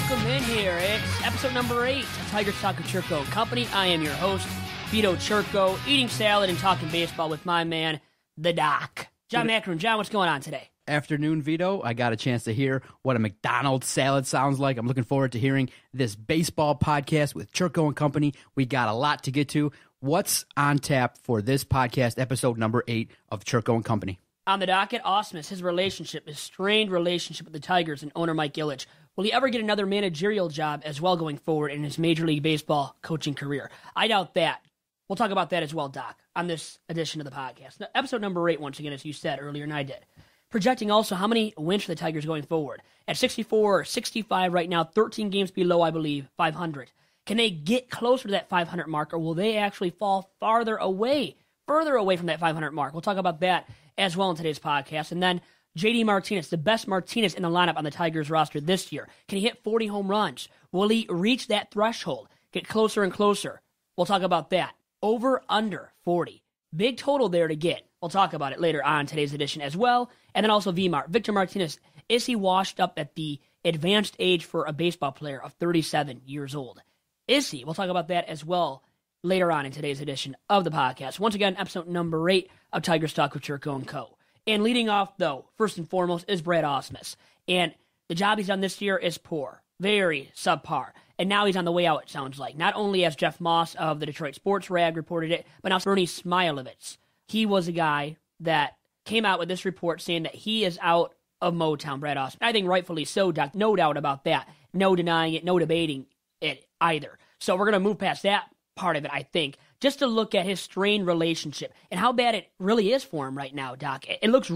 Welcome in here. It's episode number 8 of Tigers Talk with Chirco and Company. I am your host, Vito Chirco, eating salad and talking baseball with my man, the Doc. John Macaroon. John, what's going on today? Afternoon, Vito. I got a chance to hear what a McDonald's salad sounds like. I'm looking forward to hearing this baseball podcast with Chirco and Company. We got a lot to get to. What's on tap for this podcast, episode number 8 of Chirco and Company? On the docket, Ausmus, his strained relationship with the Tigers and owner Mike Ilitch. Will he ever get another managerial job as well going forward in his Major League Baseball coaching career? I doubt that. We'll talk about that as well, Doc, on this edition of the podcast. Now, episode number 8, once again, as you said earlier, and I did. Projecting also how many wins for the Tigers going forward. At 64 or 65 right now, 13 games below, I believe, 500. Can they get closer to that 500 mark, or will they actually fall further away from that 500 mark? We'll talk about that as well in today's podcast. And then JD Martinez, the best Martinez in the lineup on the Tigers roster this year. Can he hit 40 home runs? Will he reach that threshold? Get closer and closer? We'll talk about that. Over, under 40. Big total there to get. We'll talk about it later on today's edition as well. And then also Victor Martinez. Is he washed up at the advanced age for a baseball player of 37 years old? Is he? We'll talk about that as well later on in today's edition of the podcast. Once again, episode number 8 of Tigers Talk with Chirco and Co. And leading off, though, first and foremost, is Brad Ausmus. And the job he's done this year is poor. Very subpar. And now he's on the way out, it sounds like. Not only as Jeff Moss of the Detroit Sports Rag reported it, but now Bernie Smilovitz. He was a guy that came out with this report saying that he is out of Motown, Brad Ausmus. I think rightfully so, Doc. No doubt about that. No denying it, no debating it either. So we're going to move past that part of it, I think, just to look at his strained relationship and how bad it really is for him right now, Doc. It looks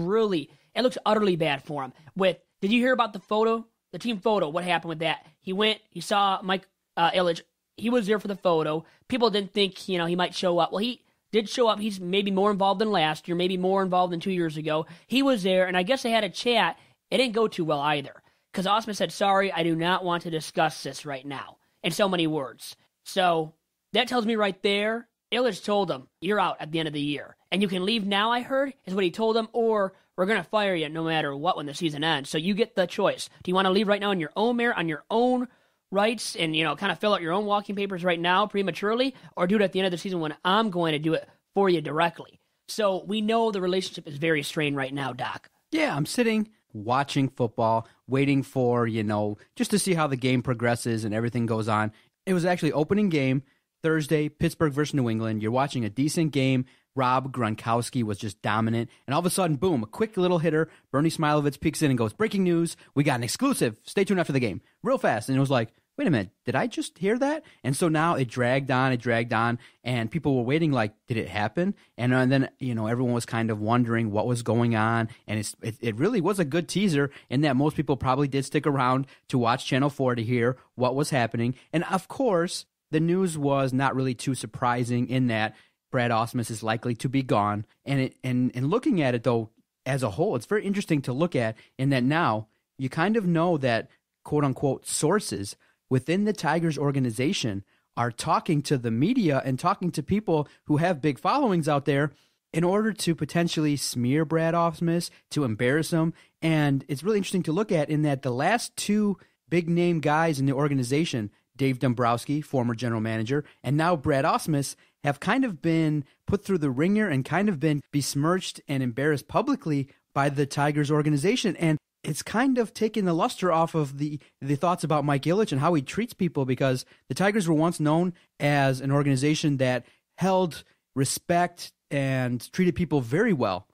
utterly bad for him. Did you hear about the photo, the team photo, what happened with that? He saw Mike Ilitch. He was there for the photo. People didn't think, he might show up. Well, he did show up. He's maybe more involved than last year, maybe more involved than 2 years ago. He was there, and I guess they had a chat. It didn't go too well either, because Ausmus said, sorry, I do not want to discuss this right now, in so many words. So that tells me right there, Ilitch told him, you're out at the end of the year. And you can leave now, I heard, is what he told him, or we're going to fire you no matter what when the season ends. So you get the choice. Do you want to leave right now on your own merit, on your own rights, and, kind of fill out your own walking papers right now prematurely, or do it at the end of the season when I'm going to do it for you directly? So we know the relationship is very strained right now, Doc. Yeah, I'm sitting watching football, waiting for, just to see how the game progresses and everything goes on. It was actually opening game Thursday, Pittsburgh versus New England. You're watching a decent game. Rob Gronkowski was just dominant. And all of a sudden, boom, a quick little hitter. Bernie Smilovitz peeks in and goes, breaking news. We got an exclusive. Stay tuned after the game. Real fast. And it was like, wait a minute, did I just hear that? And so now it dragged on, and people were waiting like, did it happen? And then, everyone was kind of wondering what was going on. And it really was a good teaser in that most people probably did stick around to watch Channel 4 to hear what was happening. And of course, the news was not really too surprising in that Brad Ausmus is likely to be gone. And looking at it, though, as a whole, it's very interesting to look at in that now you kind of know that, quote-unquote, sources within the Tigers organization are talking to the media and talking to people who have big followings out there in order to potentially smear Brad Ausmus, to embarrass him. And it's really interesting to look at in that the last 2 big-name guys in the organization, Dave Dombrowski, former general manager, and now Brad Ausmus, have kind of been put through the ringer and kind of been besmirched and embarrassed publicly by the Tigers organization. And it's kind of taken the luster off of the thoughts about Mike Ilitch and how he treats people, because the Tigers were once known as an organization that held respect and treated people very well.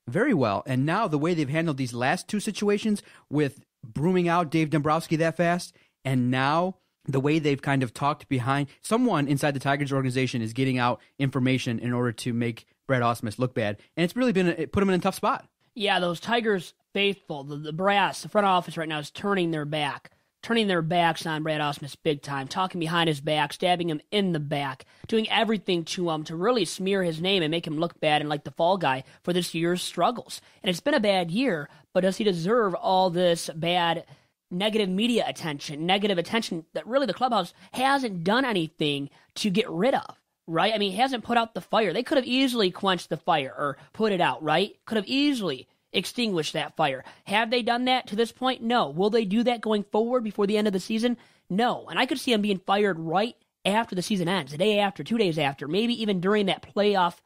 And now the way they've handled these last 2 situations with brooming out Dave Dombrowski that fast, and now the way they've kind of talked behind, someone inside the Tigers organization is getting out information in order to make Brad Ausmus look bad. And it's really put him in a tough spot. Yeah, those Tigers faithful, the brass, the front office right now is turning their backs on Brad Ausmus big time, talking behind his back, stabbing him in the back, doing everything to him to really smear his name and make him look bad and like the fall guy for this year's struggles. And it's been a bad year, but does he deserve all this bad negative media attention, negative attention that really the clubhouse hasn't done anything to get rid of, right? I mean, he hasn't put out the fire. They could have easily quenched the fire or put it out, right? Could have easily extinguish that fire. Have they done that to this point? No. Will they do that going forward before the end of the season? No. And I could see him being fired right after the season ends, the day after, 2 days after, maybe even during that playoff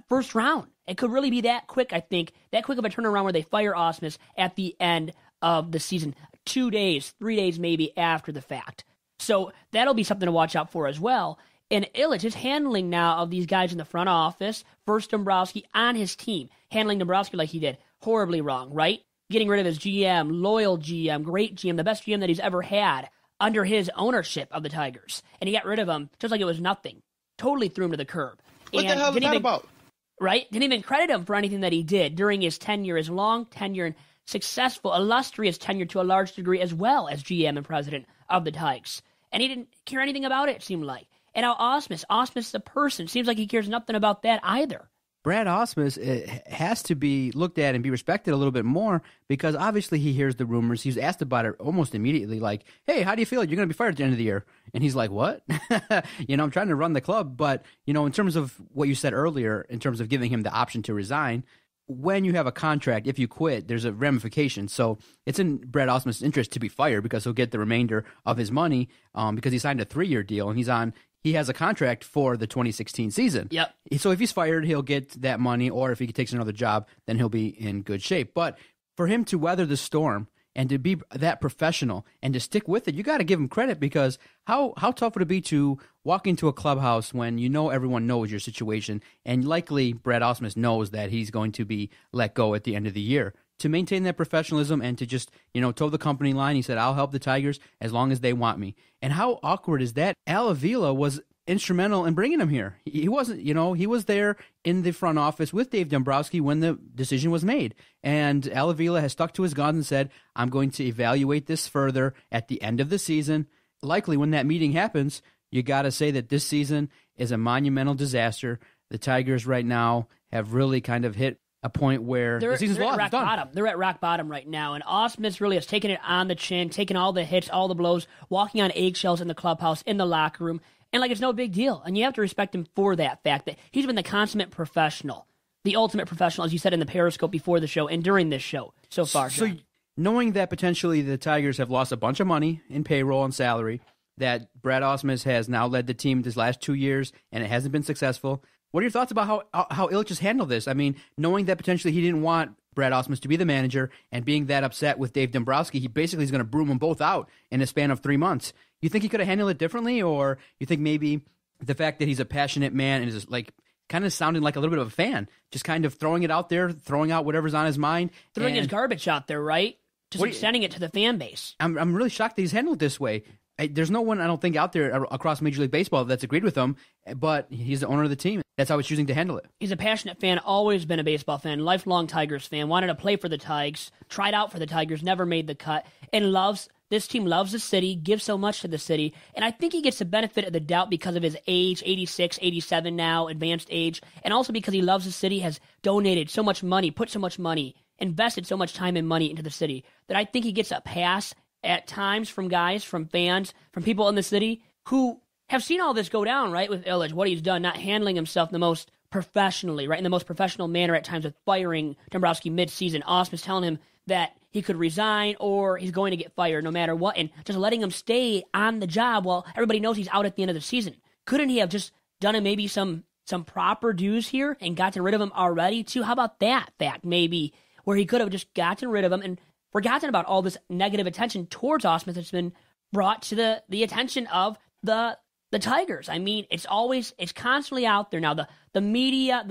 first round. It could really be that quick, I think, that quick of a turnaround where they fire Ausmus at the end of the season, 2 days, 3 days maybe after the fact. So that'll be something to watch out for as well. And Ilitch, his handling now of these guys in the front office, first Dombrowski on his team, handling Dombrowski like he did, horribly wrong, right? Getting rid of his GM, loyal GM, great GM, the best GM that he's ever had under his ownership of the Tigers. And he got rid of him just like it was nothing. Totally threw him to the curb. What the hell is that about? Right? Didn't even credit him for anything that he did during his tenure, his long tenure and successful, illustrious tenure to a large degree as well as GM and president of the Tigers. And he didn't care anything about it, it seemed like. And now Ausmus the person, seems like he cares nothing about that either. Brad Ausmus has to be looked at and be respected a little bit more because obviously he hears the rumors. He's asked about it almost immediately, like, hey, how do you feel? You're going to be fired at the end of the year. And he's like, what? I'm trying to run the club. But, in terms of what you said earlier, in terms of giving him the option to resign, when you have a contract, if you quit, there's a ramification. So it's in Brad Ausmus' interest to be fired because he'll get the remainder of his money because he signed a 3-year deal and he has a contract for the 2016 season. Yep. So if he's fired, he'll get that money, or if he takes another job, then he'll be in good shape. But for him to weather the storm and to be that professional and to stick with it, you got to give him credit because how tough would it be to walk into a clubhouse when everyone knows your situation, and likely Brad Ausmus knows that he's going to be let go at the end of the year. To maintain that professionalism and to just, toe the company line, he said, I'll help the Tigers as long as they want me. And how awkward is that? Al Avila was instrumental in bringing him here. He wasn't, he was there in the front office with Dave Dombrowski when the decision was made. And Al Avila has stuck to his guns and said, I'm going to evaluate this further at the end of the season. Likely when that meeting happens, you got to say that this season is a monumental disaster. The Tigers right now have really kind of hit a point where the season's lost. Rock bottom. They're at rock bottom right now, and Ausmus really has taken it on the chin, taken all the hits, all the blows, walking on eggshells in the clubhouse, in the locker room, and like it's no big deal. And you have to respect him for that fact that he's been the consummate professional, the ultimate professional, as you said in the Periscope before the show and during this show so far. So John. Knowing that potentially the Tigers have lost a bunch of money in payroll and salary, that Brad Ausmus has now led the team this last 2 years, and it hasn't been successful. What are your thoughts about how Ilitch has handled this? I mean, knowing that potentially he didn't want Brad Ausmus to be the manager and being that upset with Dave Dombrowski, he basically is going to broom them both out in a span of 3 months. You think he could have handled it differently, or you think maybe the fact that he's a passionate man and is like kind of sounding like a little bit of a fan, just kind of throwing it out there, throwing out whatever's on his mind, throwing his garbage out there, right? Just extending it to the fan base. I'm really shocked that he's handled it this way. There's no one, I don't think, out there across Major League Baseball that's agreed with him, but he's the owner of the team. That's how he's choosing to handle it. He's a passionate fan, always been a baseball fan, lifelong Tigers fan, wanted to play for the Tigers, tried out for the Tigers, never made the cut, and this team loves the city, gives so much to the city, and I think he gets the benefit of the doubt because of his age, 86, 87 now, advanced age, and also because he loves the city, has donated so much money, put so much money, invested so much time and money into the city, that I think he gets a pass at times from guys, from fans, from people in the city who have seen all this go down, right, with Ilitch, what he's done, not handling himself the most professionally, right, in the most professional manner at times with firing Dombrowski mid-season. Ausmus telling him that he could resign or he's going to get fired no matter what, and just letting him stay on the job while everybody knows he's out at the end of the season. Couldn't he have just done him maybe some proper dues here and gotten rid of him already, too? How about that fact, maybe, where he could have just gotten rid of him and forgotten about all this negative attention towards Ausmus that's been brought to the attention of the Tigers. I mean, it's constantly out there now. The media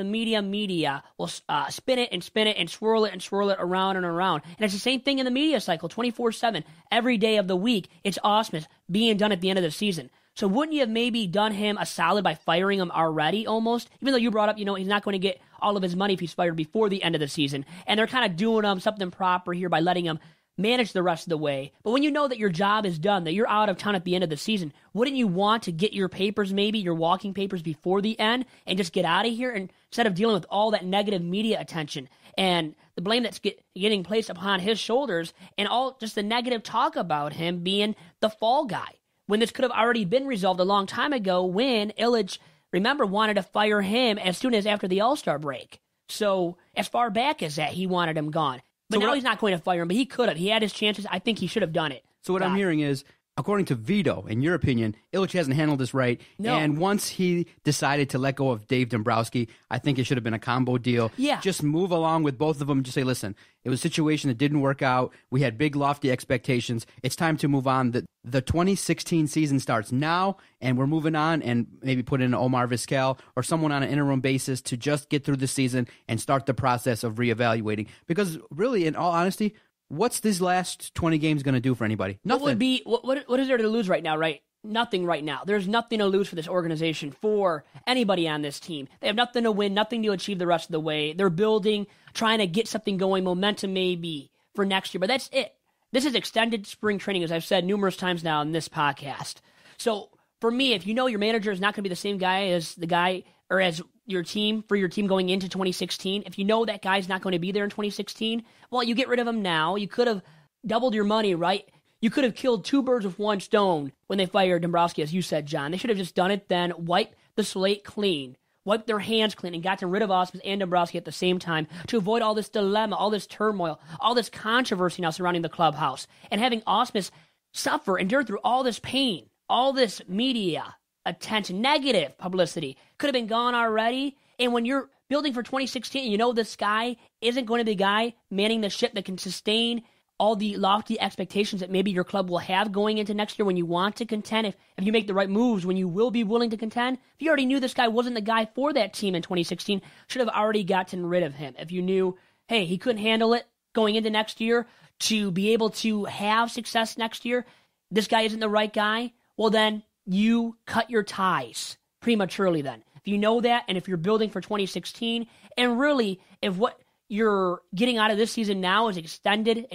will spin it and swirl it around and around. And it's the same thing in the media cycle, 24/7. Every day of the week, it's Ausmus being done at the end of the season. So wouldn't you have maybe done him a solid by firing him already almost? Even though you brought up, he's not going to get all of his money if he's fired before the end of the season. And they're kind of doing him something proper here by letting him manage the rest of the way. But when you know that your job is done, that you're out of town at the end of the season, wouldn't you want to get your papers, maybe your walking papers before the end and just get out of here instead of dealing with all that negative media attention and the blame that's getting placed upon his shoulders and all just the negative talk about him being the fall guy? When this could have already been resolved a long time ago when Ilitch, remember, wanted to fire him as soon as after the All-Star break. So as far back as that, he wanted him gone. But now he's not going to fire him, but he could have. He had his chances. I think he should have done it. So what I'm hearing is, according to Vito, in your opinion, Ilitch hasn't handled this right. No. And once he decided to let go of Dave Dombrowski, I think it should have been a combo deal. Yeah. Just move along with both of them and just say, listen, it was a situation that didn't work out. We had big, lofty expectations. It's time to move on. The 2016 season starts now, and we're moving on, and maybe put in Omar Vizquel or someone on an interim basis to just get through the season and start the process of reevaluating. Because really, in all honesty, what's these last 20 games going to do for anybody? Nothing. What is there to lose right now, right? Nothing right now. There's nothing to lose for this organization, for anybody on this team. They have nothing to win, nothing to achieve the rest of the way. They're building, trying to get something going, momentum maybe for next year, but that's it. This is extended spring training, as I've said numerous times now in this podcast. So for me, if you know your manager is not going to be the same guy as the guy or as your team going into 2016, if you know that guy's not going to be there in 2016, well, you get rid of him now. You could have doubled your money, right? You could have killed two birds with one stone when they fired Dombrowski, as you said, John. They should have just done it then, wiped the slate clean, wiped their hands clean, and gotten rid of Ausmus and Dombrowski at the same time to avoid all this dilemma, all this turmoil, all this controversy now surrounding the clubhouse, and having Ausmus suffer, endure through all this pain, all this media attention, negative publicity could have been gone already. And when you're building for 2016, you know this guy isn't going to be the guy manning the ship that can sustain all the lofty expectations that maybe your club will have going into next year when you want to contend, if you make the right moves, when you will be willing to contend. If you already knew this guy wasn't the guy for that team in 2016, should have already gotten rid of him. If you knew, hey, he couldn't handle it going into next year to be able to have success next year, this guy isn't the right guy, well then you cut your ties prematurely then. If you know that, and if you're building for 2016, and really, if what you're getting out of this season now is extended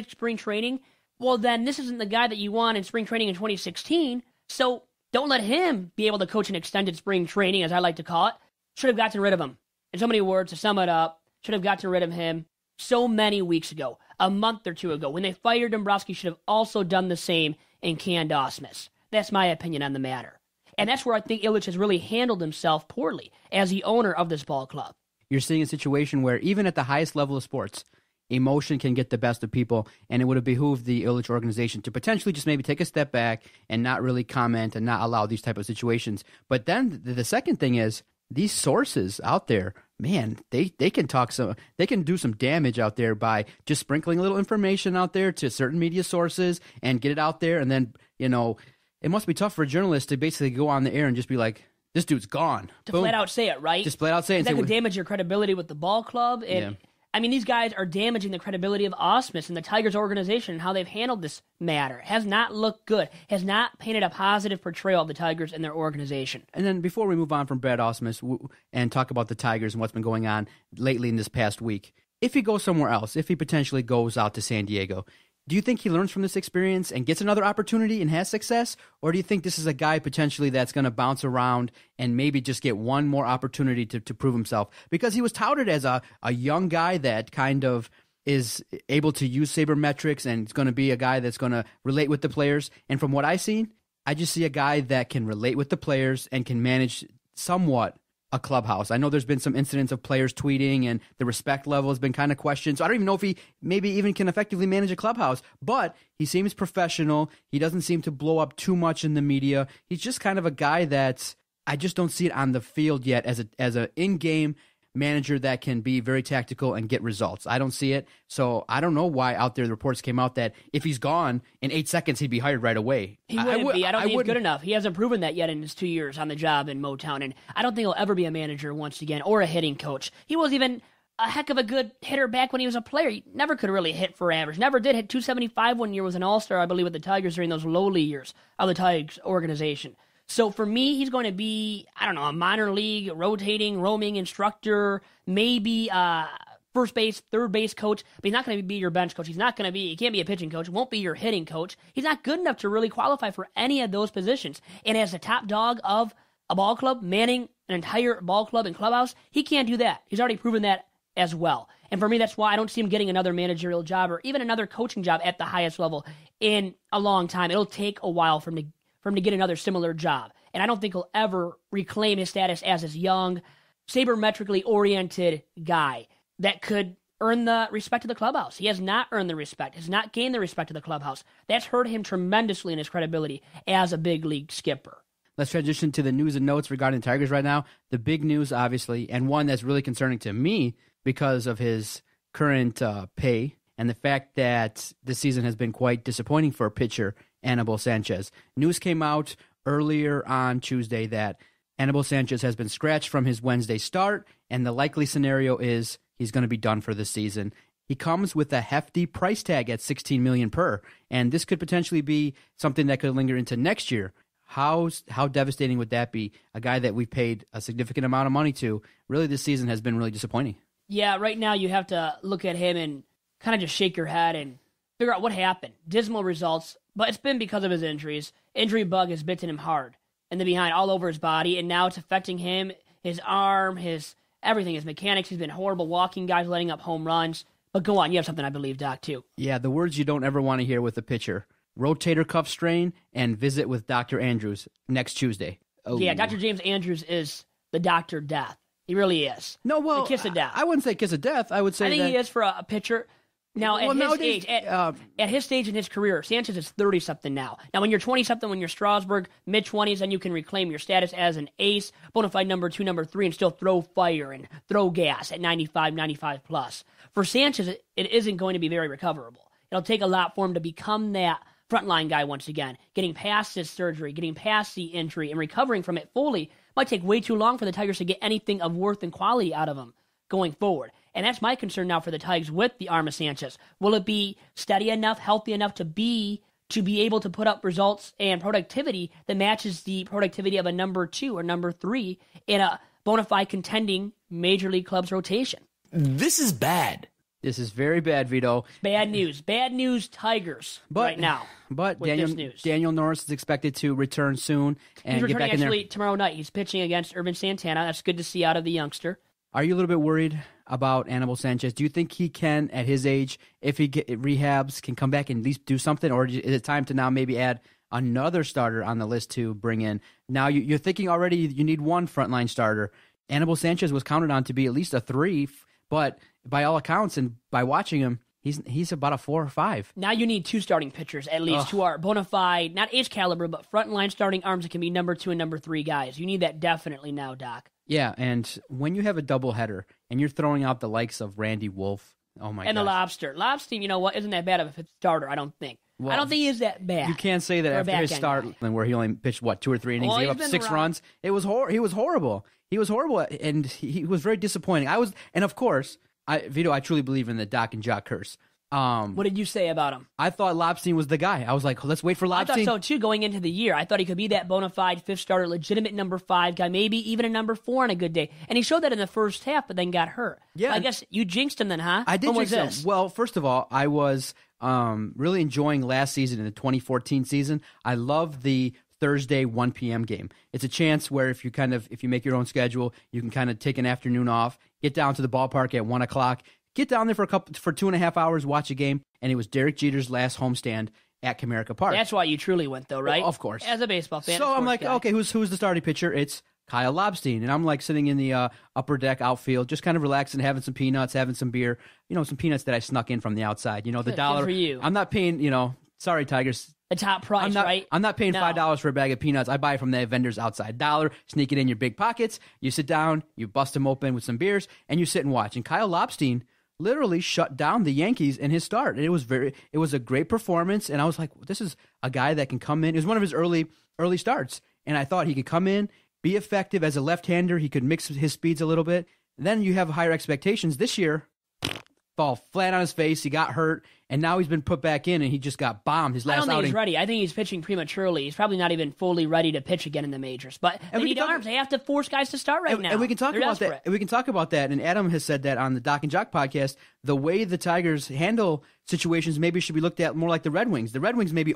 spring training, well then this isn't the guy that you want in spring training in 2016, so don't let him be able to coach an extended spring training, as I like to call it. Should have gotten rid of him. In so many words, to sum it up, should have gotten rid of him so many weeks ago, a month or two ago. When they fired Dombrowski, should have also done the same and canned Ausmus. That's my opinion on the matter. And that's where I think Ilitch has really handled himself poorly as the owner of this ball club. You're seeing a situation where even at the highest level of sports, emotion can get the best of people, and it would have behooved the Ilitch organization to potentially just maybe take a step back and not really comment and not allow these type of situations. But then the second thing is, these sources out there, man, they can they can do some damage out there by just sprinkling a little information out there to certain media sources and get it out there. And then, it must be tough for a journalist to basically go on the air and just be like, this dude's gone. To Boom. flat out say it, right? Just flat out say it. That could damage your credibility with the ball club. And, yeah. I mean, these guys are damaging the credibility of Ausmus and the Tigers organization and how they've handled this matter. Has not looked good. Has not painted a positive portrayal of the Tigers and their organization. And then before we move on from Brad Ausmus and talk about the Tigers and what's been going on lately in this past week, if he goes somewhere else, if he potentially goes out to San Diego, do you think he learns from this experience and gets another opportunity and has success? Or do you think this is a guy potentially that's going to bounce around and maybe just get one more opportunity to prove himself? Because he was touted as a young guy that kind of is able to use sabermetrics and is going to be a guy that's going to relate with the players. And from what I've seen, I just see a guy that can relate with the players and can manage somewhat a clubhouse. I know there's been some incidents of players tweeting and the respect level has been kind of questioned. So I don't even know if he maybe even can effectively manage a clubhouse, but he seems professional. He doesn't seem to blow up too much in the media. He's just kind of a guy that I just don't see it on the field yet as a in-game manager that can be very tactical and get results. I don't see it. So I don't know why out there the reports came out that if he's gone in 8 seconds, he'd be hired right away. He wouldn't be. I don't think he's good enough. He hasn't proven that yet in his 2 years on the job in Motown. And I don't think he'll ever be a manager once again or a hitting coach. He was even a heck of a good hitter back when he was a player. He never could really hit for average. Never did hit 275 one year, was an all-star, I believe, with the Tigers during those lowly years of the Tigers organization. So for me, he's going to be, I don't know, a minor league, roaming instructor, maybe first base, third base coach, but he's not going to be your bench coach. He can't be a pitching coach, won't be your hitting coach. He's not good enough to really qualify for any of those positions. And as the top dog of a ball club, manning an entire ball club and clubhouse, he can't do that. He's already proven that as well. And for me, that's why I don't see him getting another managerial job or even another coaching job at the highest level in a long time. It'll take a while for him to get another similar job. And I don't think he'll ever reclaim his status as this young, sabermetrically oriented guy that could earn the respect of the clubhouse. He has not earned the respect, has not gained the respect of the clubhouse. That's hurt him tremendously in his credibility as a big league skipper. Let's transition to the news and notes regarding the Tigers right now. The big news, obviously, and one that's really concerning to me because of his current pay and the fact that this season has been quite disappointing for pitcher Anibal Sanchez. News came out earlier on Tuesday that Anibal Sanchez has been scratched from his Wednesday start, and the likely scenario is he's going to be done for the season. He comes with a hefty price tag at $16 million per, and this could potentially be something that could linger into next year. How devastating would that be? A guy that we paid a significant amount of money to. Really, this season has been really disappointing. Yeah, right now you have to look at him and kind of just shake your head and figure out what happened. Dismal results, but it's been because of his injuries. Injury bug has bitten him hard in the behind, all over his body, and now it's affecting him, his arm, his everything, his mechanics. He's been horrible walking guys, letting up home runs. But go on, you have something, I believe, Doc, too. Yeah, the words you don't ever want to hear with a pitcher. Rotator cuff strain, and visit with Dr. Andrews next Tuesday. Oh. Yeah, Dr. James Andrews is the Dr. Death. He really is. No, well, the kiss of death. I wouldn't say kiss of death. I would say I think he is for a pitcher. Now, at his stage in his career, Sanchez is 30-something now. Now, when you're 20-something, when you're Strasburg, mid-20s, then you can reclaim your status as an ace, bona fide number 2, number 3, and still throw fire and throw gas at 95, 95+. For Sanchez, it isn't going to be very recoverable. It'll take a lot for him to become that frontline guy once again. Getting past his surgery, getting past the injury, and recovering from it fully might take way too long for the Tigers to get anything of worth and quality out of him going forward. And that's my concern now for the Tigers with the arm of Sanchez. Will it be steady enough, healthy enough to be able to put up results and productivity that matches the productivity of a number 2 or number 3 in a bona fide contending Major League club's rotation? This is bad. This is very bad, Vito. Bad news. Bad news, Tigers, right now. But Daniel Norris is expected to return soon and He's get back in there. Actually tomorrow night. He's pitching against Urban Santana. That's good to see out of the youngster. Are you a little bit worried about Anibal Sanchez? Do you think he can, at his age, if he rehabs, can come back and at least do something? Or is it time to now maybe add another starter on the list to bring in? Now you're thinking already you need one frontline starter. Anibal Sanchez was counted on to be at least a 3, but by all accounts and by watching him, he's about a 4 or 5. Now you need 2 starting pitchers at least who are bona fide, not ace caliber, but frontline starting arms that can be number 2 and number 3 guys. You need that definitely now, Doc. Yeah, and when you have a doubleheader and you're throwing out the likes of Randy Wolf, oh my god, and the Lobster, you know what? Isn't that bad of a starter? I don't think. Well, I don't think he is that bad. You can't say that after his start, where he only pitched 2 or 3 innings, gave up 6 runs. It was he was horrible. He was horrible, and he was very disappointing. And of course, Vito, I truly believe in the Doc and Jock curse. What did you say about him? I thought Lobstein was the guy. I was like, let's wait for Lobstein. I thought so too going into the year. I thought he could be that bona fide 5th starter, legitimate number 5 guy, maybe even a number 4 on a good day. And he showed that in the first half, but then got hurt. Yeah, I guess you jinxed him then, huh? I did jinx him. Well, first of all, I was really enjoying last season in the 2014 season. I love the Thursday 1 p.m. game. It's a chance where if you make your own schedule, you can kind of take an afternoon off, get down to the ballpark at 1 o'clock. Get down there for 2.5 hours, watch a game, and it was Derek Jeter's last homestand at Comerica Park. That's why you truly went, though, right? Well, of course. As a baseball fan. So I'm like, okay, who's the starting pitcher? It's Kyle Lobstein. And I'm like sitting in the upper deck outfield, just kind of relaxing, having some peanuts, having some beer, some peanuts that I snuck in from the outside. The dollar. Good for you. I'm not paying, sorry, Tigers. The top price, right? I'm not paying $5 for a bag of peanuts. I buy it from the vendors outside. $1, sneak it in your big pockets. You sit down, you bust them open with some beers, and you sit and watch. And Kyle Lobstein literally shut down the Yankees in his start. It was a great performance, and I was like, this is a guy that can come in. It was one of his early starts, and I thought he could come in, be effective as a left-hander. He could mix his speeds a little bit. Then you have higher expectations. This year, fall flat on his face. He got hurt, and now he's been put back in, and he just got bombed his last outing. I don't think he's ready. I think he's pitching prematurely. He's probably not even fully ready to pitch again in the majors. But they need arms. They have to force guys to start now. And we can talk about that. And we can talk about that. And Adam has said that on the Doc and Jock podcast. The way the Tigers handle situations maybe should be looked at more like the Red Wings. The Red Wings maybe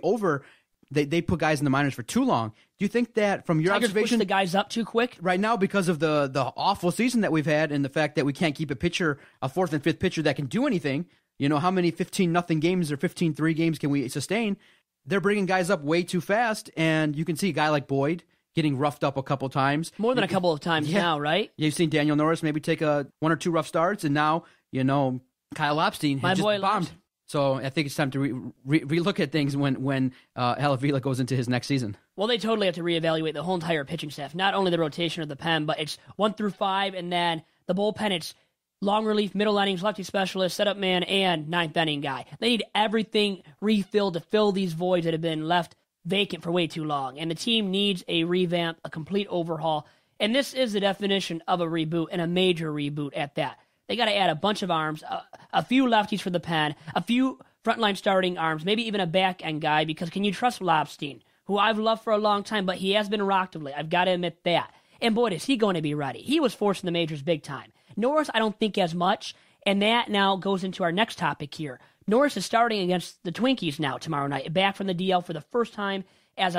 they put guys in the minors for too long. Do you think that from your Tigers observation, push the guys up too quick right now because of the awful season that we've had and the fact that we can't keep a 4th and 5th pitcher that can do anything? How many 15-0 games or 15-3 games can we sustain? They're bringing guys up way too fast, and you can see a guy like Boyd getting roughed up a couple times. More than a couple of times now, right? You've seen Daniel Norris maybe take one or two rough starts, and now, Kyle Lopstein has just bombed. So I think it's time to relook at things when Al Avila goes into his next season. Well, they totally have to reevaluate the whole entire pitching staff. Not only the rotation of the pen, but it's 1 through 5, and then the bullpen, it's long relief, middle innings, lefty specialist, setup man, and ninth inning guy. They need everything refilled to fill these voids that have been left vacant for way too long. And the team needs a revamp, a complete overhaul. And this is the definition of a reboot, and a major reboot at that. They got to add a bunch of arms, a few lefties for the pen, a few frontline starting arms, maybe even a back-end guy, because can you trust Lopstein, who I've loved for a long time, but he has been rocked of late. I've got to admit that. And boy, is he going to be ready. He was forced in the majors big time. Norris, I don't think as much, and that now goes into our next topic here. Norris is starting against the Twinkies now tomorrow night, back from the DL for the first time as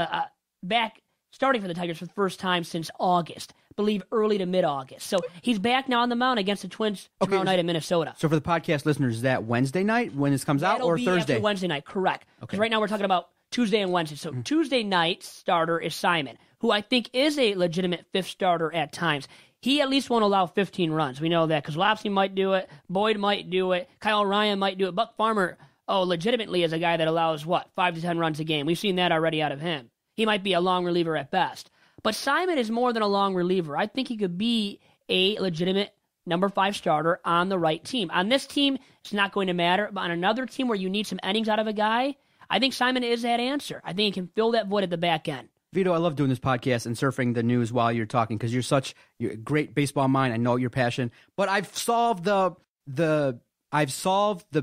starting for the Tigers for the first time since August. I believe early to mid-August. So he's back now on the mound against the Twins tomorrow night in Minnesota. So for the podcast listeners, is that Wednesday night when this comes out, or That'll be Thursday? After Wednesday night, correct. Because right now we're talking about Tuesday and Wednesday. So Tuesday night starter is Simon, who I think is a legitimate fifth starter at times. He at least won't allow 15 runs. We know that because Lopstein might do it, Boyd might do it, Kyle Ryan might do it. Buck Farmer, legitimately is a guy that allows, 5 to 10 runs a game. We've seen that already out of him. He might be a long reliever at best. But Simon is more than a long reliever. I think he could be a legitimate number 5 starter on the right team. On this team, it's not going to matter. But on another team where you need some innings out of a guy, I think Simon is that answer. I think he can fill that void at the back end. Vito, I love doing this podcast and surfing the news while you're talking because you're a great baseball mind. I know your passion. But I've solved the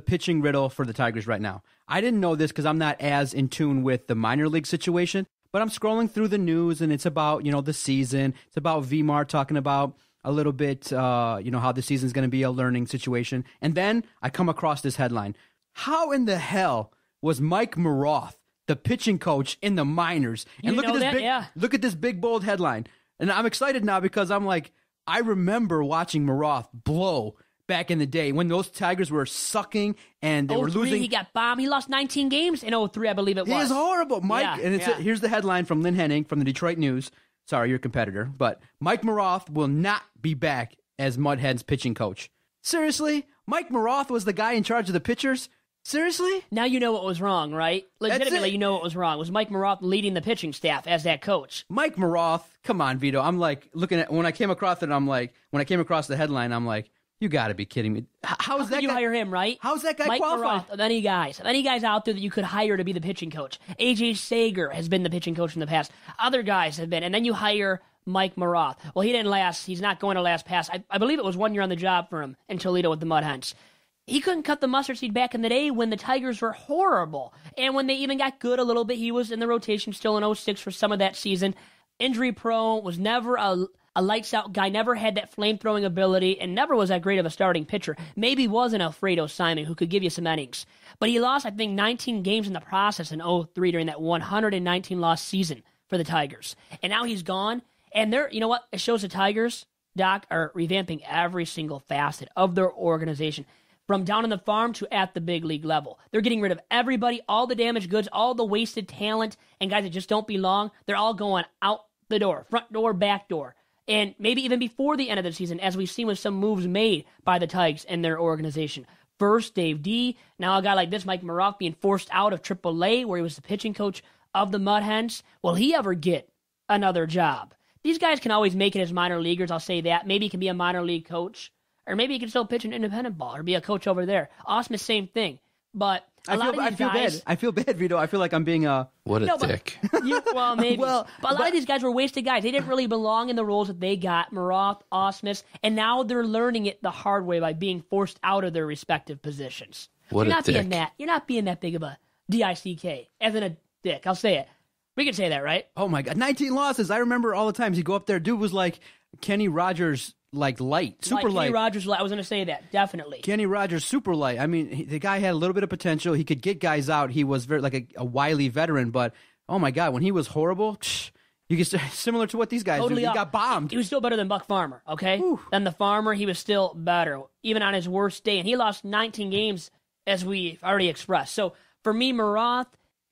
pitching riddle for the Tigers right now. I didn't know this because I'm not as in tune with the minor league situation. But I'm scrolling through the news, and it's about, the season. It's about VMAR talking about a little bit, how the season's going to be a learning situation. And then I come across this headline. How in the hell was Mike Maroth the pitching coach in the minors? And look at this big, bold headline. And I'm excited now because I'm like, I remember watching Maroth blow back in the day when those Tigers were sucking and they were losing. He got bombed. He lost 19 games in 2003, I believe it was. He is horrible, Mike. Here's the headline from Lynn Henning from the Detroit News. Sorry, your competitor. But Mike Maroth will not be back as Mudhead's pitching coach. Seriously? Mike Maroth was the guy in charge of the pitchers? Seriously? Now you know what was wrong, right? Legitimately, you know what was wrong. Was Mike Maroth leading the pitching staff as that coach? Mike Maroth, come on, Vito. I'm like, looking at, when I came across the headline, I'm like, you got to be kidding me. How is that you guy? Hire him, right? How's that guy Mike qualified? Maroth, of any guys out there that you could hire to be the pitching coach. A.J. Sager has been the pitching coach in the past. Other guys have been. And then you hire Mike Maroth. Well, he didn't last. He's not going to last past. I believe it was 1 year on the job for him in Toledo with the Mudhens. He couldn't cut the mustard seed back in the day when the Tigers were horrible. And when they even got good a little bit, he was in the rotation still in 2006 for some of that season. Injury prone, was never a lights-out guy, never had that flame-throwing ability, and never was that great of a starting pitcher. Maybe was an Alfredo Simon who could give you some innings. But he lost, I think, 19 games in the process in 2003 during that 119-loss season for the Tigers. And now he's gone. And you know what? It shows the Tigers, Doc, are revamping every single facet of their organization, from down on the farm to at the big league level. They're getting rid of everybody, all the damaged goods, all the wasted talent, and guys that just don't belong. They're all going out the door, front door, back door. And maybe even before the end of the season, as we've seen with some moves made by the Tigers and their organization. First, Dave D. Now a guy like this, Mike Maroth, being forced out of AAA, where he was the pitching coach of the Mudhens. Will he ever get another job? These guys can always make it as minor leaguers, I'll say that. Maybe he can be a minor league coach. Or maybe he can still pitch an independent ball or be a coach over there. Ausmus, same thing. But I feel bad, Vito. I feel like I'm being a... What a dick. Well, maybe. But a lot of these guys were wasted guys. They didn't really belong in the roles that they got, Maroth, Ausmus, and now they're learning it the hard way by being forced out of their respective positions. What a dick. You're not being that big of a D-I-C-K, as in a dick. I'll say it. We can say that, right? Oh, my God. 19 losses. I remember all the times he'd go up there. Dude was like Kenny Rogers... super light. Kenny Rogers light. I was going to say that, definitely. Kenny Rogers, super light. I mean, the guy had a little bit of potential. He could get guys out. He was very a wily veteran, but oh my God, when he was horrible, you get similar to what these guys do. He got bombed. He was still better than Buck Farmer, okay? Ooh. Than the Farmer, he was still better, even on his worst day. And he lost 19 games, as we've already expressed. So for me, Maroth,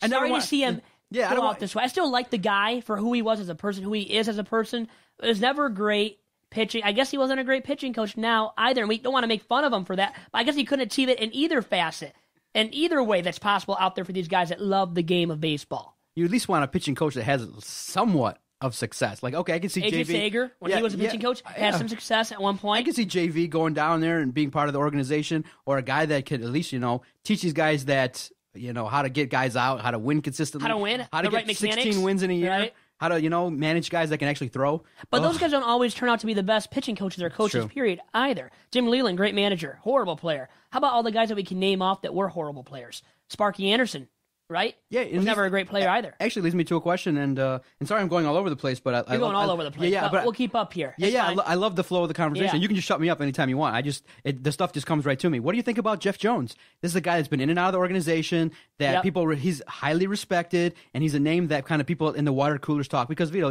sorry to see him Yeah, go out this way. I still like the guy for who he was as a person, who he is as a person. It was never great pitching. I guess he wasn't a great pitching coach now either, and we don't want to make fun of him for that. But I guess he couldn't achieve it in either facet, in either way that's possible out there for these guys that love the game of baseball. You at least want a pitching coach that has somewhat of success. Like, okay, I can see AJ JV. Sager, when he was a pitching coach, had some success at one point. I can see JV going down there and being part of the organization, or a guy that could at least, teach these guys that, how to get guys out, how to win consistently. How to win. How to get 16 wins in a year. Right? How to, manage guys that can actually throw. But those guys don't always turn out to be the best pitching coaches or coaches, period, either. Jim Leland, great manager, horrible player. How about all the guys that we can name off that were horrible players? Sparky Anderson, right? Yeah, was never a great player either. Actually leads me to a question, and sorry I'm going all over the place, but You're going all over the place. Yeah, but we'll keep up here. I love the flow of the conversation. Yeah. You can just shut me up anytime you want. The stuff just comes right to me. What do you think about Jeff Jones? This is a guy that's been in and out of the organization, that he's highly respected, and he's a name that kind of people in the water coolers talk. Because Vito,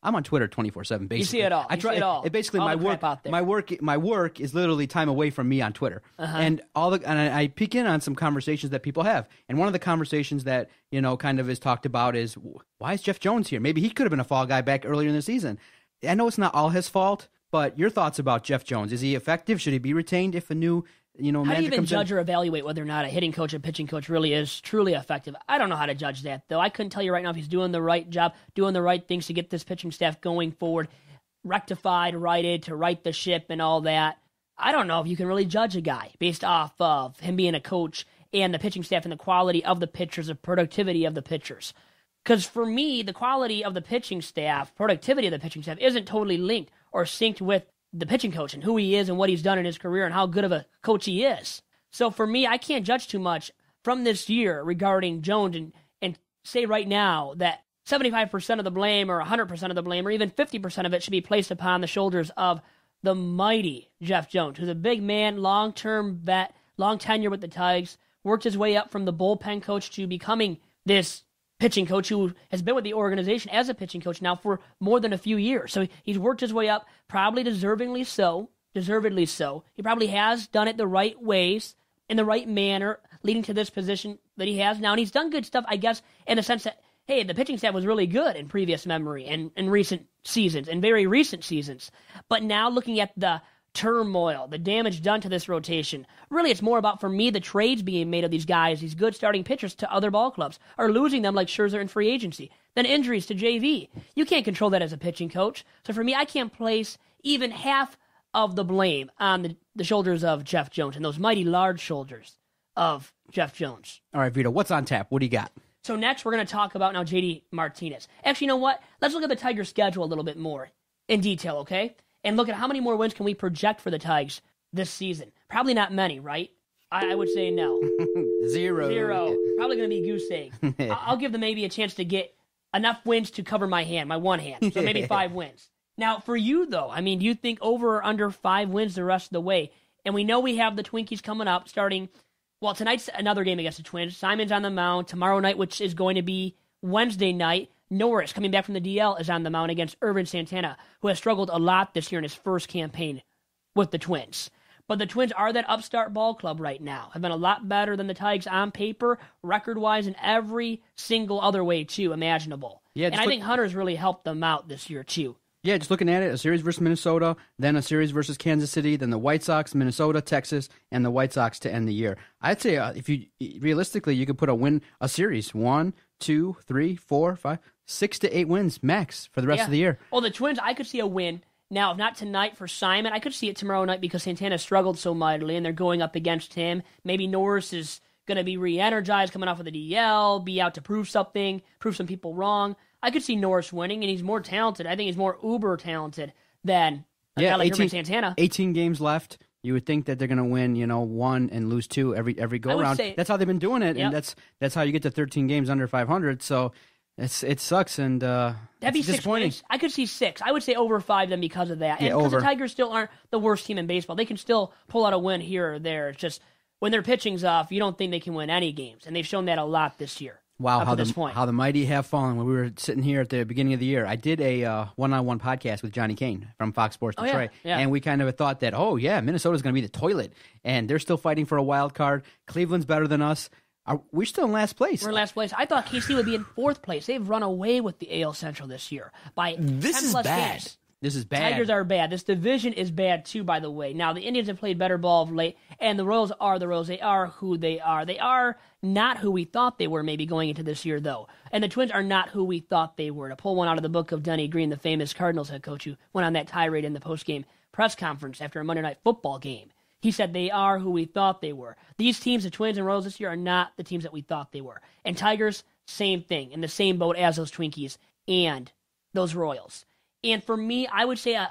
I'm on Twitter 24/7. Basically, you see it all. I try. Basically, all my work. Out there. My work is literally time away from me on Twitter, and I peek in on some conversations that people have. And one of the conversations that kind of is talked about is, why is Jeff Jones here? Maybe he could have been a fall guy back earlier in the season. I know it's not all his fault, but your thoughts about Jeff Jones? Is he effective? Should he be retained if a new how do you even judge or evaluate whether or not a hitting coach or pitching coach really is truly effective? I don't know how to judge that, though. I couldn't tell you right now if he's doing the right job, doing the right things to get this pitching staff going forward, rectified, righted, to right the ship and all that. I don't know if you can really judge a guy based off of him being a coach and the pitching staff and the quality of the pitchers, the productivity of the pitchers. Because for me, the quality of the pitching staff, productivity of the pitching staff, isn't totally linked or synced with the pitching coach and who he is and what he's done in his career and how good of a coach he is. So for me, I can't judge too much from this year regarding Jones and say right now that 75% of the blame or 100% of the blame or even 50% of it should be placed upon the shoulders of the mighty Jeff Jones, who's a big man, long-term vet, long tenure with the Tigers, worked his way up from the bullpen coach to becoming this pitching coach who has been with the organization as a pitching coach now for more than a few years. So he's worked his way up, probably deservedly so. He probably has done it the right ways, in the right manner, leading to this position that he has now. And he's done good stuff, I guess, in the sense that, hey, the pitching staff was really good in previous memory and in recent seasons, and very recent seasons. But now looking at the turmoil, the damage done to this rotation. Really, it's more about, for me, the trades being made of these guys, these good starting pitchers, to other ball clubs, or losing them like Scherzer in free agency. Then injuries to JV. You can't control that as a pitching coach. So for me, I can't place even half of the blame on the shoulders of Jeff Jones and those mighty large shoulders of Jeff Jones. All right, Vito, what's on tap? What do you got? So next, we're going to talk about now JD Martinez. Actually, you know what? Let's look at the Tigers' schedule a little bit more in detail, okay? And look at how many more wins can we project for the Tigers this season. Probably not many, right? I would say no. Zero. Probably going to be a goose egg. I'll give them maybe a chance to get enough wins to cover my one hand. So maybe 5 wins. Now, for you, though, do you think over or under 5 wins the rest of the way? And we know we have the Twinkies coming up starting, well, tonight's another game against the Twins. Simon's on the mound. Tomorrow night, which is going to be Wednesday night, Norris, coming back from the DL, is on the mound against Irvin Santana, who has struggled a lot this year in his first campaign with the Twins. But the Twins are that upstart ball club right now. Have been a lot better than the Tigers on paper, record-wise, and every single other way, too, imaginable. Yeah, and I think Hunter's really helped them out this year, too. Yeah, just looking at it, a series versus Minnesota, then a series versus Kansas City, then the White Sox, Minnesota, Texas, and the White Sox to end the year. I'd say realistically, you could put a series 1, 2, 3, 4, 5, 6 to 8 wins max for the rest of the year. Well, the Twins, I could see a win. Now, if not tonight for Simon, I could see it tomorrow night because Santana struggled so mightily and they're going up against him. Maybe Norris is going to be re-energized coming off of the DL, be out to prove something, prove some people wrong. I could see Norris winning, and he's more talented. I think he's more uber talented than a guy like Irvin Santana. 18 games left. You would think that they're going to win, 1 and lose 2 every go around. That's how they've been doing it, and that's how you get to 13 games under 500. So it sucks, and that'd be 6 wins. I could see 6. I would say over 5 then because of that. And because the Tigers still aren't the worst team in baseball. They can still pull out a win here or there. It's just when their pitching's off, you don't think they can win any games, and they've shown that a lot this year. Wow, how the mighty have fallen. When we were sitting here at the beginning of the year, I did a one-on-one podcast with Johnny Kane from Fox Sports Detroit, and we kind of thought that, Minnesota's going to be the toilet, and they're still fighting for a wild card. Cleveland's better than us. We're still in last place. We're in last place. I thought KC would be in 4th place. They've run away with the AL Central this year by 10 plus games. This is bad. Tigers are bad. This division is bad, too, by the way. Now, the Indians have played better ball of late, and the Royals are the Royals. They are who they are. They are not who we thought they were maybe going into this year, though. And the Twins are not who we thought they were. To pull one out of the book of Denny Green, the famous Cardinals head coach who went on that tirade in the postgame press conference after a Monday Night Football game. He said they are who we thought they were. These teams, the Twins and Royals this year, are not the teams that we thought they were. And Tigers, same thing, in the same boat as those Twinkies and those Royals. And for me, I would say a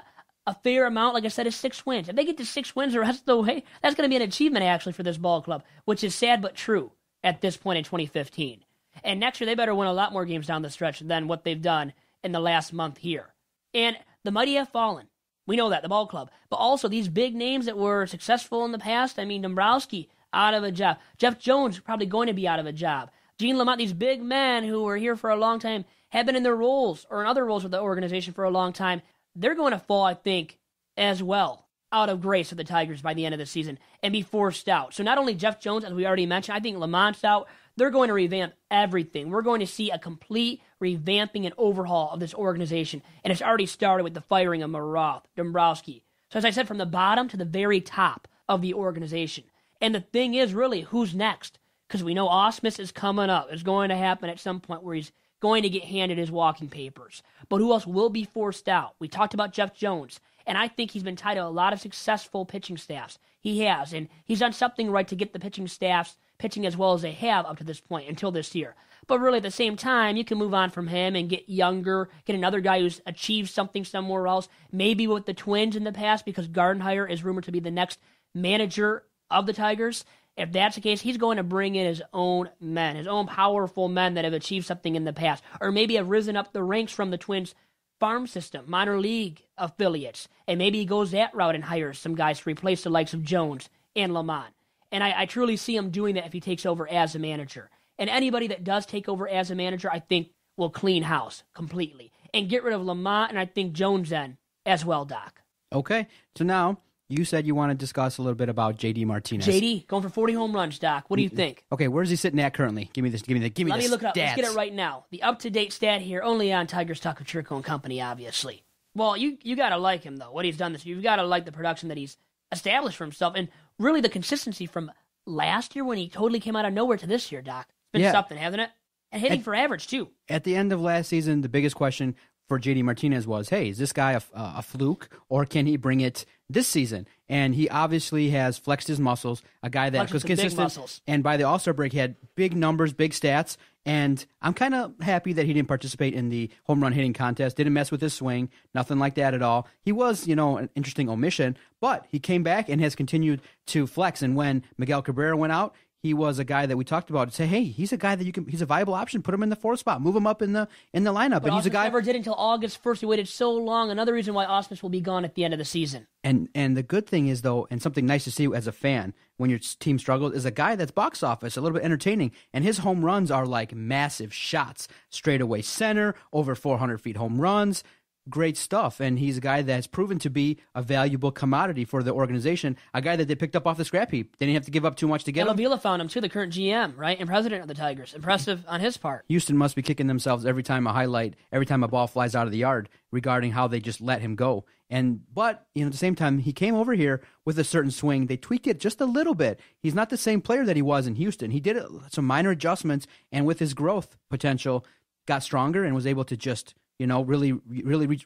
fair amount, like I said, is 6 wins. If they get to 6 wins the rest of the way, that's going to be an achievement, actually, for this ball club, which is sad but true at this point in 2015. And next year, they better win a lot more games down the stretch than what they've done in the last month here. And the mighty have fallen. We know that, the ball club. But also, these big names that were successful in the past, I mean, Dombrowski, out of a job. Jeff Jones, probably going to be out of a job. Gene Lamont, these big men who were here for a long time, have been in their roles or in other roles with the organization for a long time. They're going to fall, I think, as well, out of grace for the Tigers by the end of the season and be forced out. So not only Jeff Jones, as we already mentioned, I think Lamont's out. They're going to revamp everything. We're going to see a complete revamping and overhaul of this organization. And it's already started with the firing of Maroth, Dombrowski. So as I said, from the bottom to the very top of the organization. And the thing is, really, who's next? Because we know Ausmus is coming up. It's going to happen at some point where he's going to get handed his walking papers. But who else will be forced out? We talked about Jeff Jones, and I think he's been tied to a lot of successful pitching staffs. He has, and he's done something right to get the pitching staffs pitching as well as they have up to this point until this year. But really, at the same time, you can move on from him and get younger, get another guy who's achieved something somewhere else, maybe with the Twins in the past, because Gardenhire is rumored to be the next manager of the Tigers. If that's the case, he's going to bring in his own men, his own powerful men that have achieved something in the past, or maybe have risen up the ranks from the Twins' farm system, minor league affiliates, and maybe he goes that route and hires some guys to replace the likes of Jones and Lamont. And I truly see him doing that if he takes over as a manager. And anybody that does take over as a manager, I think, will clean house completely and get rid of Lamont and I think Jones then as well, Doc. Okay, so now you said you want to discuss a little bit about JD Martinez. JD going for 40 home runs, Doc. What do you think? Okay, where's he sitting at currently? Give me this. Let me look it up. Stats. Let's get it right now. The up-to-date stat here, only on Tigers Talk with Chirco and Company, obviously. Well, you got to like him, though, what he's done this year. You've got to like the production that he's established for himself, and really the consistency from last year when he totally came out of nowhere to this year, Doc. It's been something, hasn't it? And hitting for average, too. At the end of last season, the biggest question for JD Martinez was, hey, is this guy a fluke, or can he bring it this season? And he obviously has flexed his muscles, a guy that was consistent. And by the All-Star break, he had big numbers, big stats. And I'm kind of happy that he didn't participate in the home run hitting contest, didn't mess with his swing, nothing like that at all. He was, an interesting omission, but he came back and has continued to flex. And when Miguel Cabrera went out, he was a guy that we talked about. Say, hey, he's a guy that he's a viable option. Put him in the 4th spot, move him up in the lineup. But he's a guy never did until August 1st. He waited so long. Another reason why Ausmus will be gone at the end of the season. And the good thing is, though, and something nice to see as a fan when your team struggles, is a guy that's box office, a little bit entertaining. And his home runs are like massive shots, straightaway center, over 400 feet home runs. Great stuff, and he's a guy that's proven to be a valuable commodity for the organization, a guy that they picked up off the scrap heap. They didn't have to give up too much to get him. Avila found him, too, the current GM, right, and president of the Tigers. Impressive on his part. Houston must be kicking themselves every time a ball flies out of the yard regarding how they just let him go. But at the same time, he came over here with a certain swing. They tweaked it just a little bit. He's not the same player that he was in Houston. He did some minor adjustments, and with his growth potential, got stronger and was able to just really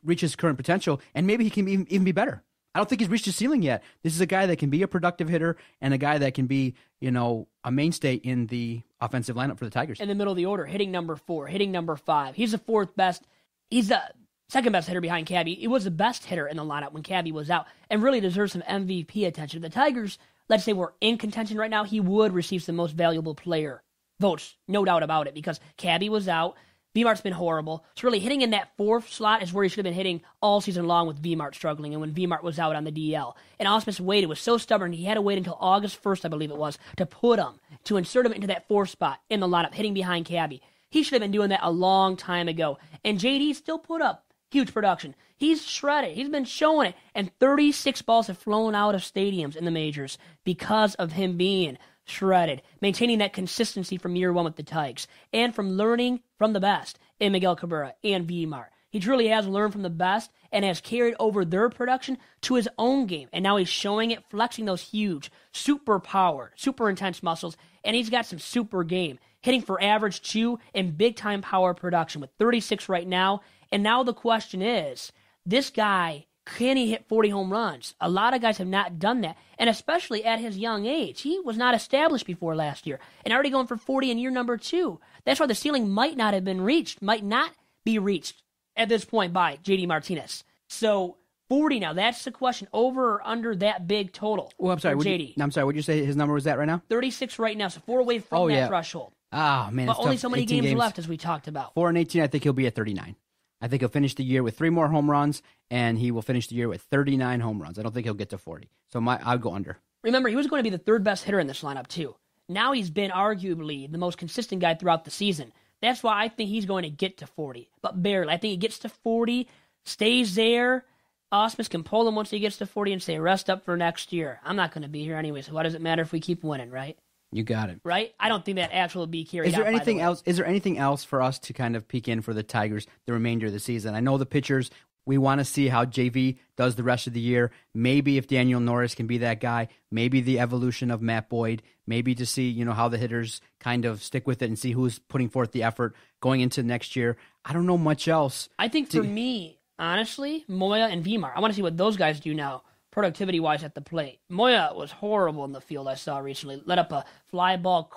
reach his current potential, and maybe he can even be better. I don't think he's reached his ceiling yet. This is a guy that can be a productive hitter and a guy that can be, a mainstay in the offensive lineup for the Tigers. In the middle of the order, hitting number 4, hitting number 5. He's the 4th best. He's the second best hitter behind Cabby. He was the best hitter in the lineup when Cabby was out and really deserves some MVP attention. If the Tigers, let's say, were in contention right now, he would receive some most valuable player votes, no doubt about it, because Cabby was out. V-Mart's been horrible. So really hitting in that 4th slot is where he should have been hitting all season long with V-Mart struggling and when V-Mart was out on the DL. And Ausmus waited, was so stubborn, he had to wait until August 1st, I believe it was, to insert him into that 4th spot in the lineup, hitting behind Cabby. He should have been doing that a long time ago. And JD still put up huge production. He's shredded. He's been showing it. And 36 balls have flown out of stadiums in the majors because of him being shredded, maintaining that consistency from year one with the Tigers, and from learning from the best in Miguel Cabrera and Vimar. He truly has learned from the best and has carried over their production to his own game. And now he's showing it, flexing those huge, super powered, super intense muscles. And he's got some super game, hitting for average 2 and big-time power production with 36 right now. And now the question is, this guy, can he hit 40 home runs? A lot of guys have not done that. And especially at his young age. He was not established before last year. And already going for 40 in year number 2. That's why the ceiling might not have been reached, might not be reached at this point by JD Martinez. So 40 now, that's the question. Over or under that big total? Well, I'm sorry, JD. I'm sorry, what did you say his number was at right now? 36 right now, so 4 away from that threshold. Ah, man, but only tough. so many games left, as we talked about. 4 and 18, I think he'll be at 39. I think he'll finish the year with 3 more home runs, and he will finish the year with 39 home runs. I don't think he'll get to 40. So I'll go under. Remember, he was going to be the 3rd best hitter in this lineup, too. Now he's been arguably the most consistent guy throughout the season. That's why I think he's going to get to 40, but barely. I think he gets to 40, stays there. Osmus can pull him once he gets to 40 and say, rest up for next year. I'm not going to be here anyway, so why does it matter if we keep winning, right? You got it. Right? I don't think that actually will be carried out. Is there anything else? Is there anything else for us to kind of peek in for the Tigers the remainder of the season? I know the pitchers, we want to see how JV does the rest of the year. Maybe if Daniel Norris can be that guy, maybe the evolution of Matt Boyd, maybe to see, how the hitters kind of stick with it and see who's putting forth the effort going into next year. I don't know much else. I think for me, honestly, Moya and Vimar, I want to see what those guys do now, productivity-wise at the plate. Moya was horrible in the field I saw recently. Let up a fly ball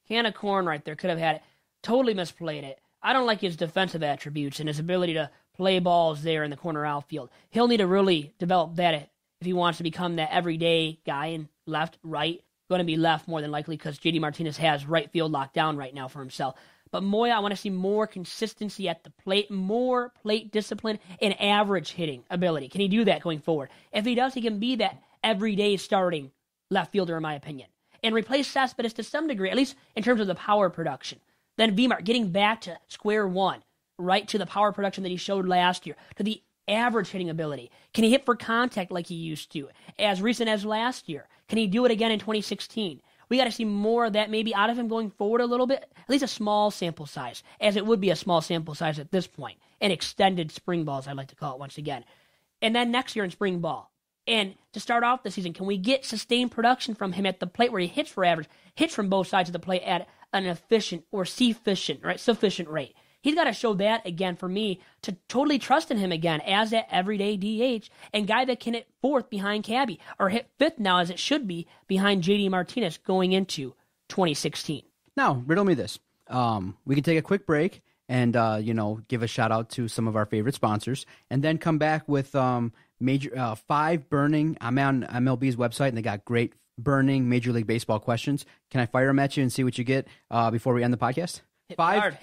can of corn right there. Could have had it. Totally misplayed it. I don't like his defensive attributes and his ability to play balls there in the corner outfield. He'll need to really develop that if he wants to become that everyday guy in left, right. Going to be left more than likely because JD Martinez has right field locked down right now for himself. But Moya, I want to see more consistency at the plate, more plate discipline, and average hitting ability. Can he do that going forward? If he does, he can be that everyday starting left fielder, in my opinion. And replace Cespedes to some degree, at least in terms of the power production. Then Vimar getting back to square one, right to the power production that he showed last year, to the average hitting ability. Can he hit for contact like he used to, as recent as last year? Can he do it again in 2016? We got to see more of that maybe out of him going forward a little bit, at least a small sample size, as it would be a small sample size at this point, and extended spring balls, I'd like to call it once again. And then next year in spring ball. And to start off the season, can we get sustained production from him at the plate where he hits for average, hits from both sides of the plate at an efficient or sufficient rate? He's got to show that again for me to totally trust in him again as that everyday DH and guy that can hit 4th behind Cabby or hit 5th now as it should be behind JD Martinez going into 2016. Now, riddle me this. We can take a quick break and, give a shout out to some of our favorite sponsors and then come back with major 5 burning. I'm on MLB's website and they got great burning Major League Baseball questions. Can I fire them at you and see what you get before we end the podcast? Hit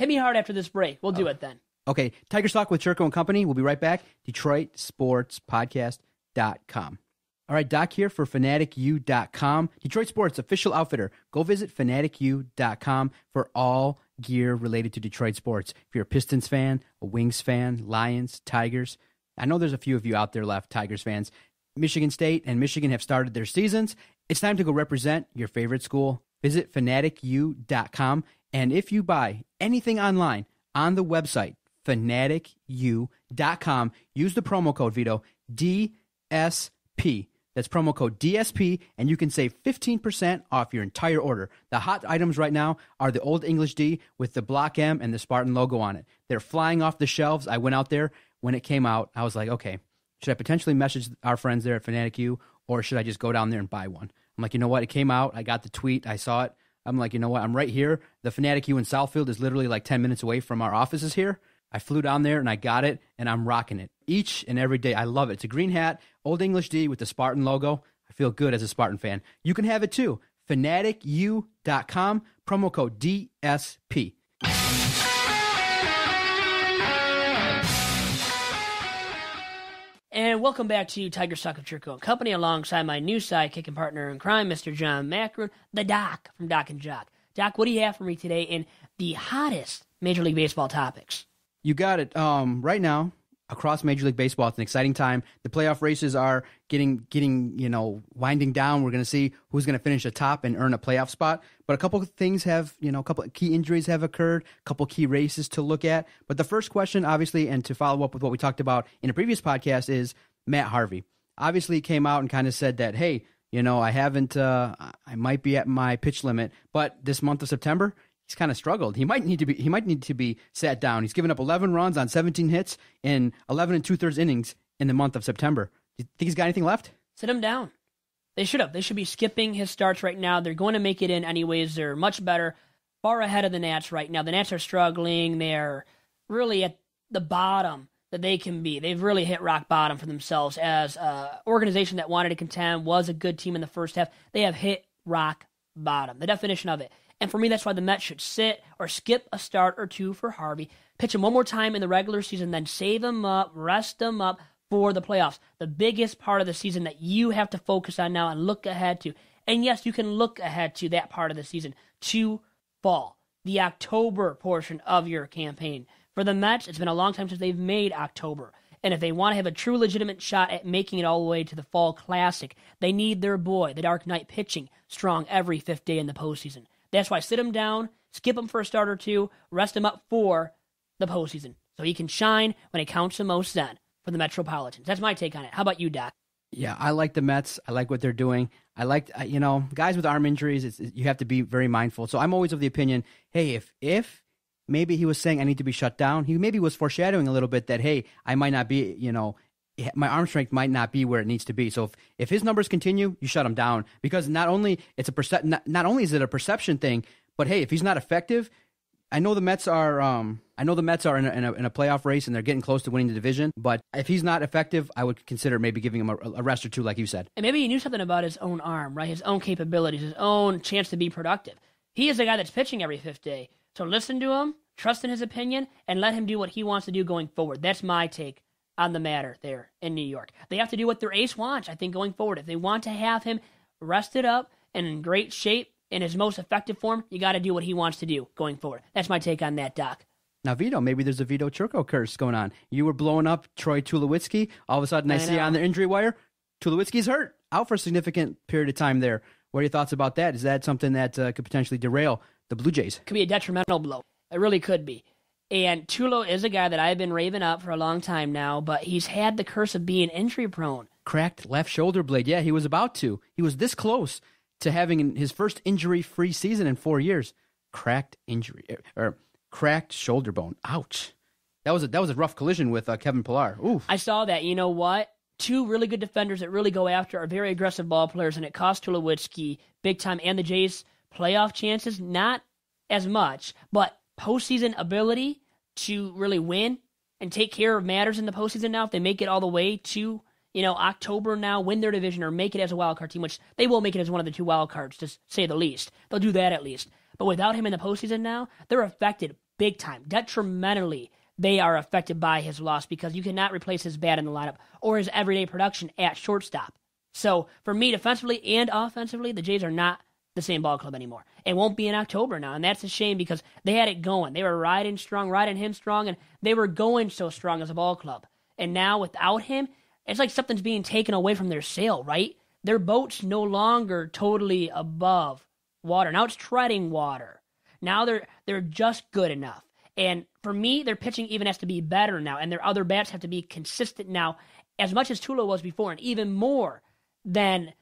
me hard after this break. We'll do it then. Okay. Tiger Talk with Chirco and Company. We'll be right back. DetroitSportsPodcast.com. All right, Doc here for FanaticU.com. Detroit Sports official outfitter. Go visit FanaticU.com for all gear related to Detroit sports. If you're a Pistons fan, a Wings fan, Lions, Tigers. I know there's a few of you out there left, Tigers fans. Michigan State and Michigan have started their seasons. It's time to go represent your favorite school. Visit FanaticU.com. And if you buy anything online on the website, FanaticU.com, use the promo code, Vito, DSP. That's promo code DSP, and you can save 15% off your entire order. The hot items right now are the Old English D with the Block M and the Spartan logo on it. They're flying off the shelves. I went out there. When it came out, I was like, okay, should I potentially message our friends there at Fanatic U, or should I just go down there and buy one? I'm like, you know what? It came out. I got the tweet. I saw it. I'm like, you know what? I'm right here. The Fanatic U in Southfield is literally like 10 minutes away from our offices here. I flew down there and I got it, and I'm rocking it each and every day. I love it. It's a green hat, Old English D with the Spartan logo. I feel good as a Spartan fan. You can have it too. FanaticU.com, promo code DSP. And welcome back to Tiger Talk with Chirco and Company alongside my new sidekick and partner in crime, Mr. John Macron, the Doc from Doc and Jock. Doc, what do you have for me today in the hottest Major League Baseball topics? You got it. Right now, across Major League Baseball. It's an exciting time. The playoff races are getting winding down. We're going to see who's going to finish atop and earn a playoff spot. But a couple of things have, a couple of key injuries have occurred, a couple key races to look at. But the first question, obviously, and to follow up with what we talked about in a previous podcast, is Matt Harvey. Obviously, came out and kind of said that, hey, I might be at my pitch limit, but this month of September, he's kind of struggled. He might need to be sat down. He's given up 11 runs on 17 hits in 11 2/3 innings in the month of September. Do you think he's got anything left? Sit him down. They should have. They should be skipping his starts right now. They're going to make it in anyways. They're much better, far ahead of the Nats right now. The Nats are struggling. They're really at the bottom that they can be. They've really hit rock bottom for themselves as an organization that wanted to contend, was a good team in the first half. They have hit rock bottom, the definition of it. And for me, that's why the Mets should sit or skip a start or two for Harvey, pitch him one more time in the regular season, then save him up, rest him up for the playoffs. The biggest part of the season that you have to focus on now and look ahead to. And yes, you can look ahead to that part of the season, to fall, the October portion of your campaign. For the Mets, it's been a long time since they've made October. And if they want to have a true legitimate shot at making it all the way to the Fall Classic, they need their boy, the Dark Knight, pitching strong every fifth day in the postseason. That's why sit him down, skip him for a start or two, rest him up for the postseason, so he can shine when it counts the most then for the Metropolitans. That's my take on it. How about you, Doc? Yeah, I like the Mets. I like what they're doing. I like, guys with arm injuries, you have to be very mindful. So I'm always of the opinion, hey, if maybe he was saying I need to be shut down, he maybe was foreshadowing a little bit that, hey, I might not be, my arm strength might not be where it needs to be. So if his numbers continue, you shut him down, because not only is it a perception thing, but hey, if he's not effective, I know the Mets are in a playoff race and they're getting close to winning the division. But if he's not effective, I would consider maybe giving him a rest or two, like you said. And maybe he knew something about his own arm, right? His own capabilities, his own chance to be productive. He is a guy that's pitching every fifth day. So listen to him, trust in his opinion, and let him do what he wants to do going forward. That's my take on the matter there in New York. They have to do what their ace wants, I think, going forward. If they want to have him rested up and in great shape, in his most effective form, you got to do what he wants to do going forward. That's my take on that, Doc. Now, Vito, maybe there's a Vito Chirco curse going on. You were blowing up Troy Tulowitzki. All of a sudden, I see on the injury wire, Tulowitzki's hurt, out for a significant period of time there. What are your thoughts about that? Is that something that could potentially derail the Blue Jays? Could be a detrimental blow. It really could be. And Tulo is a guy that I've been raving up for a long time now, but he's had the curse of being injury-prone. Cracked left shoulder blade. Yeah, he was about to. He was this close to having his first injury-free season in 4 years. Cracked shoulder bone. Ouch. That was a rough collision with Kevin Pillar. Oof. I saw that. You know what? Two really good defenders that really go after are very aggressive ball players, and it cost Tulowitzki big time. And the Jays' playoff chances, not as much, but postseason ability to really win and take care of matters in the postseason now. If they make it all the way to October now, win their division or make it as a wild card team, which they will make it as one of the two wild cards, to say the least. They'll do that at least. But without him in the postseason now, they're affected big time. Detrimentally, they are affected by his loss, because you cannot replace his bat in the lineup or his everyday production at shortstop. So for me, defensively and offensively, the Jays are not the same ball club anymore. It won't be in October now, and that's a shame, because they had it going. They were riding him strong, and they were going so strong as a ball club. And now without him, it's like something's being taken away from their sail, right? Their boat's no longer totally above water. Now it's treading water. Now they're just good enough. And for me, their pitching even has to be better now, and their other bats have to be consistent now, as much as Tulo was before, and even more than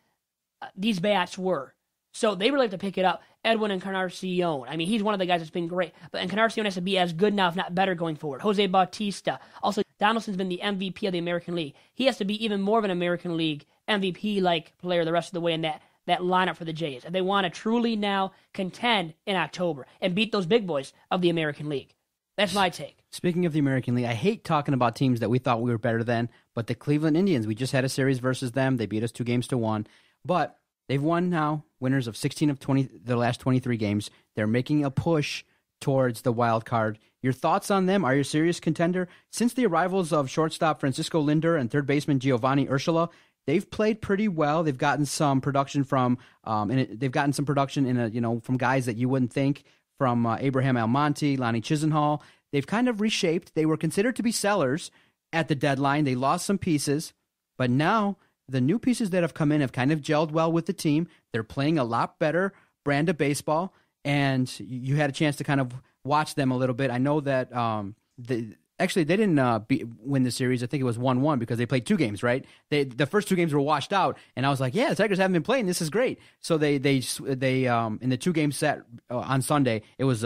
these bats were. So they really have to pick it up. Edwin Encarnacion. I mean, he's one of the guys that's been great. But Encarnacion has to be as good now, if not better, going forward. Jose Bautista. Also, Donaldson's been the MVP of the American League. He has to be even more of an American League MVP-like player the rest of the way in that lineup for the Jays. If they want to truly now contend in October and beat those big boys of the American League. That's my take. Speaking of the American League, I hate talking about teams that we thought we were better than, but the Cleveland Indians, we just had a series versus them. They beat us 2-1. But they've won now, winners of 16 of 20, the last 23 games. They're making a push towards the wild card. Your thoughts on them? Are you a serious contender? Since the arrivals of shortstop Francisco Lindor and third baseman Giovanni Urshela, they've played pretty well. They've gotten some production from, from guys that you wouldn't think, from Abraham Almonte, Lonnie Chisenhall. They've kind of reshaped. They were considered to be sellers at the deadline. They lost some pieces, but now the new pieces that have come in have kind of gelled well with the team. They're playing a lot better brand of baseball, and you had a chance to kind of watch them a little bit. I know that they didn't win the series. I think it was 1-1 because they played 2 games, right? The first 2 games were washed out, and I was like, yeah, the Tigers haven't been playing. This is great. So they in the 2 game set on Sunday, it was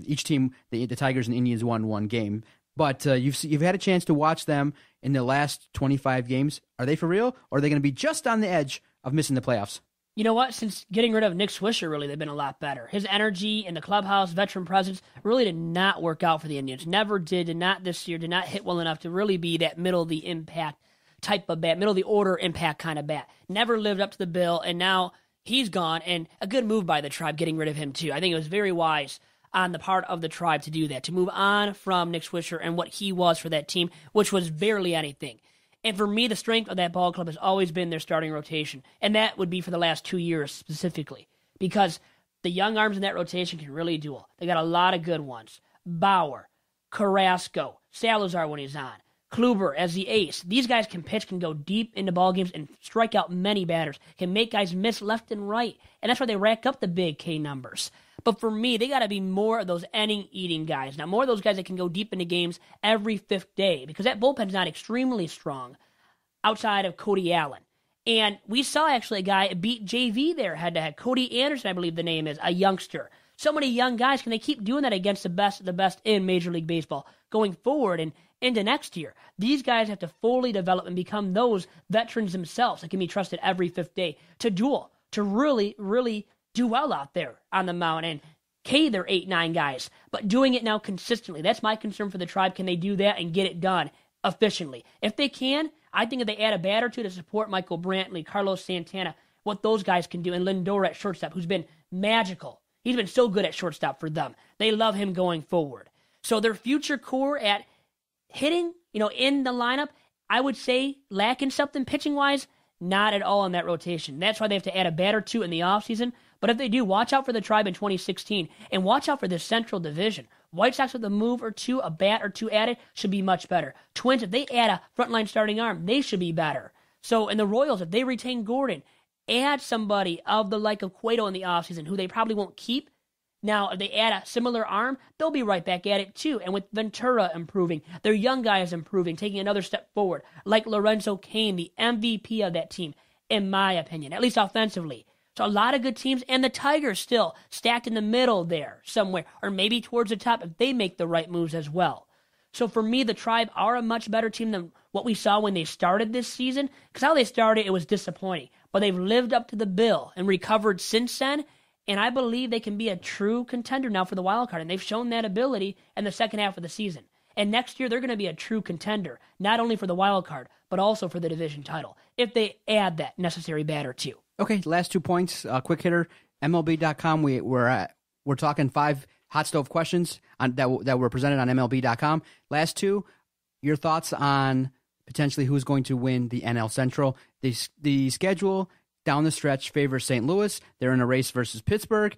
each team, the Tigers and Indians won 1 game. But you've had a chance to watch them in the last 25 games. Are they for real, or are they going to be just on the edge of missing the playoffs? You know what? Since getting rid of Nick Swisher, really, they've been a lot better. His energy in the clubhouse, veteran presence, really did not work out for the Indians. Never did not this year, did not hit well enough to really be that middle of the impact type of bat, middle of the order impact kind of bat. Never lived up to the bill, and now he's gone, and a good move by the Tribe getting rid of him, too. I think it was very wise on the part of the Tribe to do that, to move on from Nick Swisher and what he was for that team, which was barely anything. And for me, the strength of that ball club has always been their starting rotation. And that would be for the last 2 years specifically. Because the young arms in that rotation can really duel. They got a lot of good ones. Bauer, Carrasco, Salazar when he's on, Kluber as the ace. These guys can pitch, can go deep into ball games and strike out many batters. Can make guys miss left and right. And that's why they rack up the big K numbers. But for me, they got to be more of those inning-eating guys. Now, more of those guys that can go deep into games every 5th day, because that bullpen's not extremely strong outside of Cody Allen. And we saw actually a guy beat JV there head-to-head. Cody Anderson, I believe the name is, a youngster. So many young guys. Can they keep doing that against the best in Major League Baseball going forward and into next year? These guys have to fully develop and become those veterans themselves that can be trusted every 5th day to duel, to really, really do well out there on the mound and K their 8-9 guys, but doing it now consistently. That's my concern for the Tribe. Can they do that and get it done efficiently? If they can, I think if they add a bat or two to support Michael Brantley, Carlos Santana, what those guys can do, and Lindor at shortstop, who's been magical. He's been so good at shortstop for them. They love him going forward. So their future core at hitting, in the lineup, I would say lacking something pitching-wise, not at all in that rotation. That's why they have to add a bat or two in the offseason. But if they do, watch out for the Tribe in 2016, and watch out for this Central Division. White Sox with a move or two, a bat or two added, should be much better. Twins, if they add a frontline starting arm, they should be better. So, and the Royals, if they retain Gordon, add somebody of the like of Cueto in the offseason, who they probably won't keep. Now, if they add a similar arm, they'll be right back at it too. And with Ventura improving, their young guys improving, taking another step forward, like Lorenzo Cain, the MVP of that team, in my opinion, at least offensively. So a lot of good teams, and the Tigers still stacked in the middle there somewhere, or maybe towards the top if they make the right moves as well. So for me, the Tribe are a much better team than what we saw when they started this season, because how they started, it was disappointing. But they've lived up to the bill and recovered since then, and I believe they can be a true contender now for the wild card, and they've shown that ability in the second half of the season. And next year, they're going to be a true contender, not only for the wild card, but also for the division title, if they add that necessary bat or two. Okay, last 2 points, quick hitter. MLB.com, we're talking 5 hot stove questions that were presented on MLB.com. Last 2, your thoughts on potentially who's going to win the NL Central. The schedule down the stretch favors St. Louis. They're in a race versus Pittsburgh.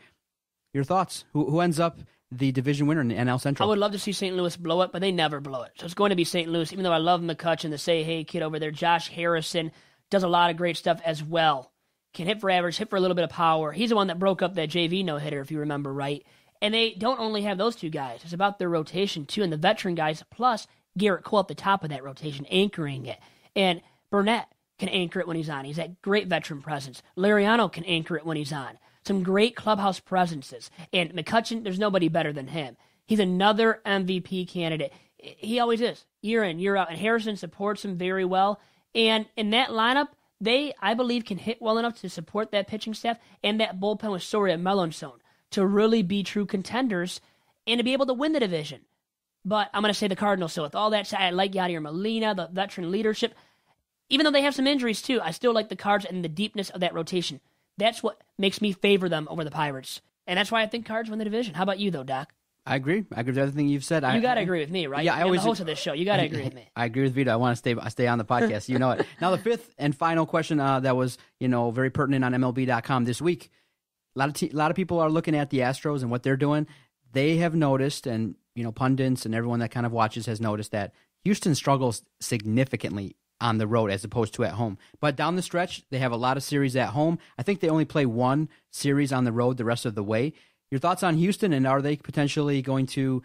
Your thoughts? Who ends up the division winner in the NL Central? I would love to see St. Louis blow it, but they never blow it. So it's going to be St. Louis, even though I love McCutchen, the say-hey kid over there. Josh Harrison does a lot of great stuff as well. Can hit for average, hit for a little bit of power. He's the one that broke up that JV no-hitter, if you remember right. And they don't only have those 2 guys. It's about their rotation, too, and the veteran guys, plus Garrett Cole at the top of that rotation, anchoring it. And Burnett can anchor it when he's on. He's that great veteran presence. Liriano can anchor it when he's on. Some great clubhouse presences. And McCutchen, there's nobody better than him. He's another MVP candidate. He always is, year in, year out. And Harrison supports him very well. And in that lineup, they, I believe, can hit well enough to support that pitching staff and that bullpen with Soria and Melanson to really be true contenders and to be able to win the division. But I'm going to say the Cardinals. So with all that said, I like Yadier Molina, the veteran leadership. Even though they have some injuries too, I still like the Cards and the deepness of that rotation. That's what makes me favor them over the Pirates. And that's why I think Cards win the division. How about you, though, Doc? I agree. I agree with everything you've said. You got to agree with me, right? Yeah, I'm the host of this show. You got to agree with me. I agree with Vito. I want to stay on the podcast. You know it. Now, the 5th and final question that was, very pertinent on MLB.com this week. A lot of people are looking at the Astros and what they're doing. They have noticed, and pundits and everyone that kind of watches has noticed that Houston struggles significantly on the road as opposed to at home. But down the stretch, they have a lot of series at home. I think they only play one series on the road the rest of the way. Your thoughts on Houston, and are they potentially going to,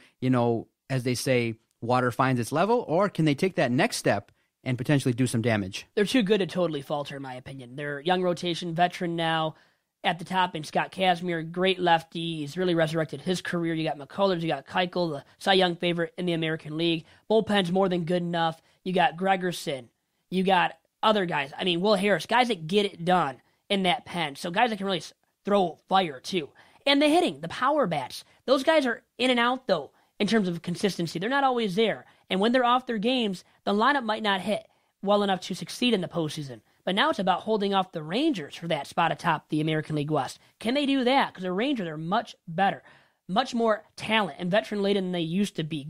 as they say, water finds its level, or can they take that next step and potentially do some damage? They're too good to totally falter, in my opinion. They're young rotation, veteran now at the top, and Scott Kazmir, great lefty. He's really resurrected his career. You got McCullers, you got Keuchel, the Cy Young favorite in the American League. Bullpen's more than good enough. You got Gregerson. You got other guys. I mean, Will Harris, guys that get it done in that pen. So guys that can really throw fire, too. And the hitting, the power bats. Those guys are in and out, though, in terms of consistency. They're not always there. And when they're off their games, the lineup might not hit well enough to succeed in the postseason. But now it's about holding off the Rangers for that spot atop the American League West. Can they do that? Because the Rangers are much better, much more talent and veteran-laden than they used to be,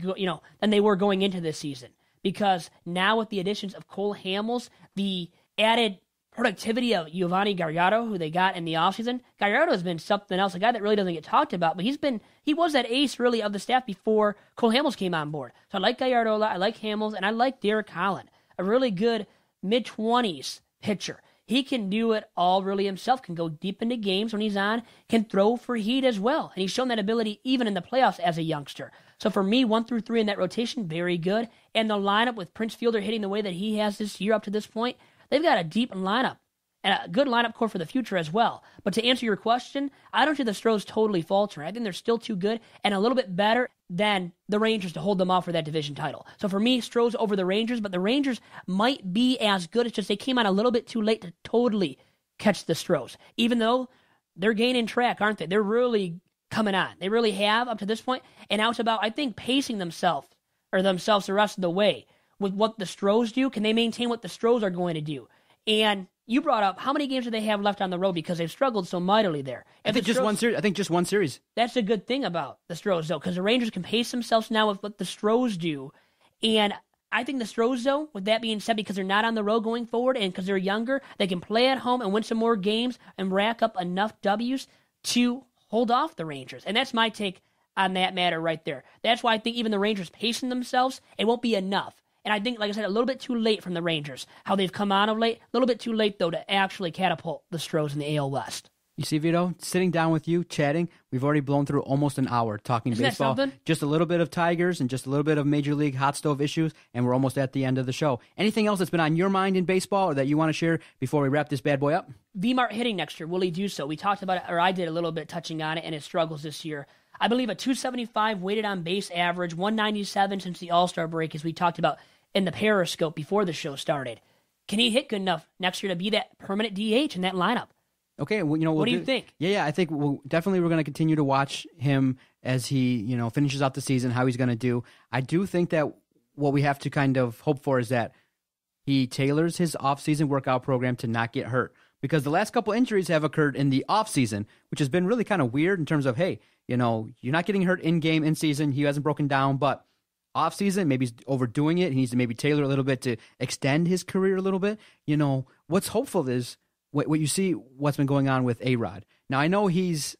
than they were going into this season. Because now with the additions of Cole Hamels, the added productivity of Giovanni Gallardo, who they got in the offseason, Gallardo has been something else, a guy that really doesn't get talked about, but he was that ace really of the staff before Cole Hamels came on board. So I like Gallardo a lot, I like Hamels, and I like Derek Holland, a really good mid-20s pitcher. He can do it all really himself, can go deep into games when he's on, can throw for heat as well. And he's shown that ability even in the playoffs as a youngster. So for me, 1 through 3 in that rotation, very good. And the lineup with Prince Fielder hitting the way that he has this year up to this point, they've got a deep lineup and a good lineup core for the future as well. But to answer your question, I don't see the Stros totally faltering. I think they're still too good and a little bit better than the Rangers to hold them off for that division title. So for me, Stros over the Rangers, but the Rangers might be as good. It's just they came on a little bit too late to totally catch the Stros. Even though they're gaining track, aren't they? They're really coming on. They really have up to this point. And now it's about, I think, pacing themselves the rest of the way with what the Stros do. Can they maintain what the Stros are going to do? And you brought up how many games do they have left on the road because they've struggled so mightily there. I think just one series. That's a good thing about the Stros, though, because the Rangers can pace themselves now with what the Stros do. And I think the Stros, though, with that being said, because they're not on the road going forward and because they're younger, they can play at home and win some more games and rack up enough W's to hold off the Rangers. And that's my take on that matter right there. That's why I think even the Rangers pacing themselves, it won't be enough. And I think, like I said, a little bit too late from the Rangers. How they've come on of late, a little bit too late, though, to actually catapult the Stros in the AL West. You see, Vito, sitting down with you, chatting, we've already blown through almost an hour talking Isn't baseball. that something? Just a little bit of Tigers and just a little bit of Major League hot stove issues, and we're almost at the end of the show. Anything else that's been on your mind in baseball or that you want to share before we wrap this bad boy up? V-Mart hitting next year. Will he do so? We talked about it, or I did a little bit touching on it, and his struggles this year. I believe a 275 weighted on base average, 197 since the All-Star break, as we talked about in the Periscope before the show started. Can he hit good enough next year to be that permanent DH in that lineup? Okay, well, what do you think? Yeah, I think we're going to continue to watch him as he, finishes out the season, how he's going to do. I do think that what we have to kind of hope for is that he tailors his off-season workout program to not get hurt. Because the last couple injuries have occurred in the off-season, which has been really kind of weird in terms of, hey, you're not getting hurt in-game, in-season. He hasn't broken down, but off-season, maybe he's overdoing it. He needs to maybe tailor a little bit to extend his career a little bit. What's hopeful is what you see what's been going on with A-Rod. Now, I know he's,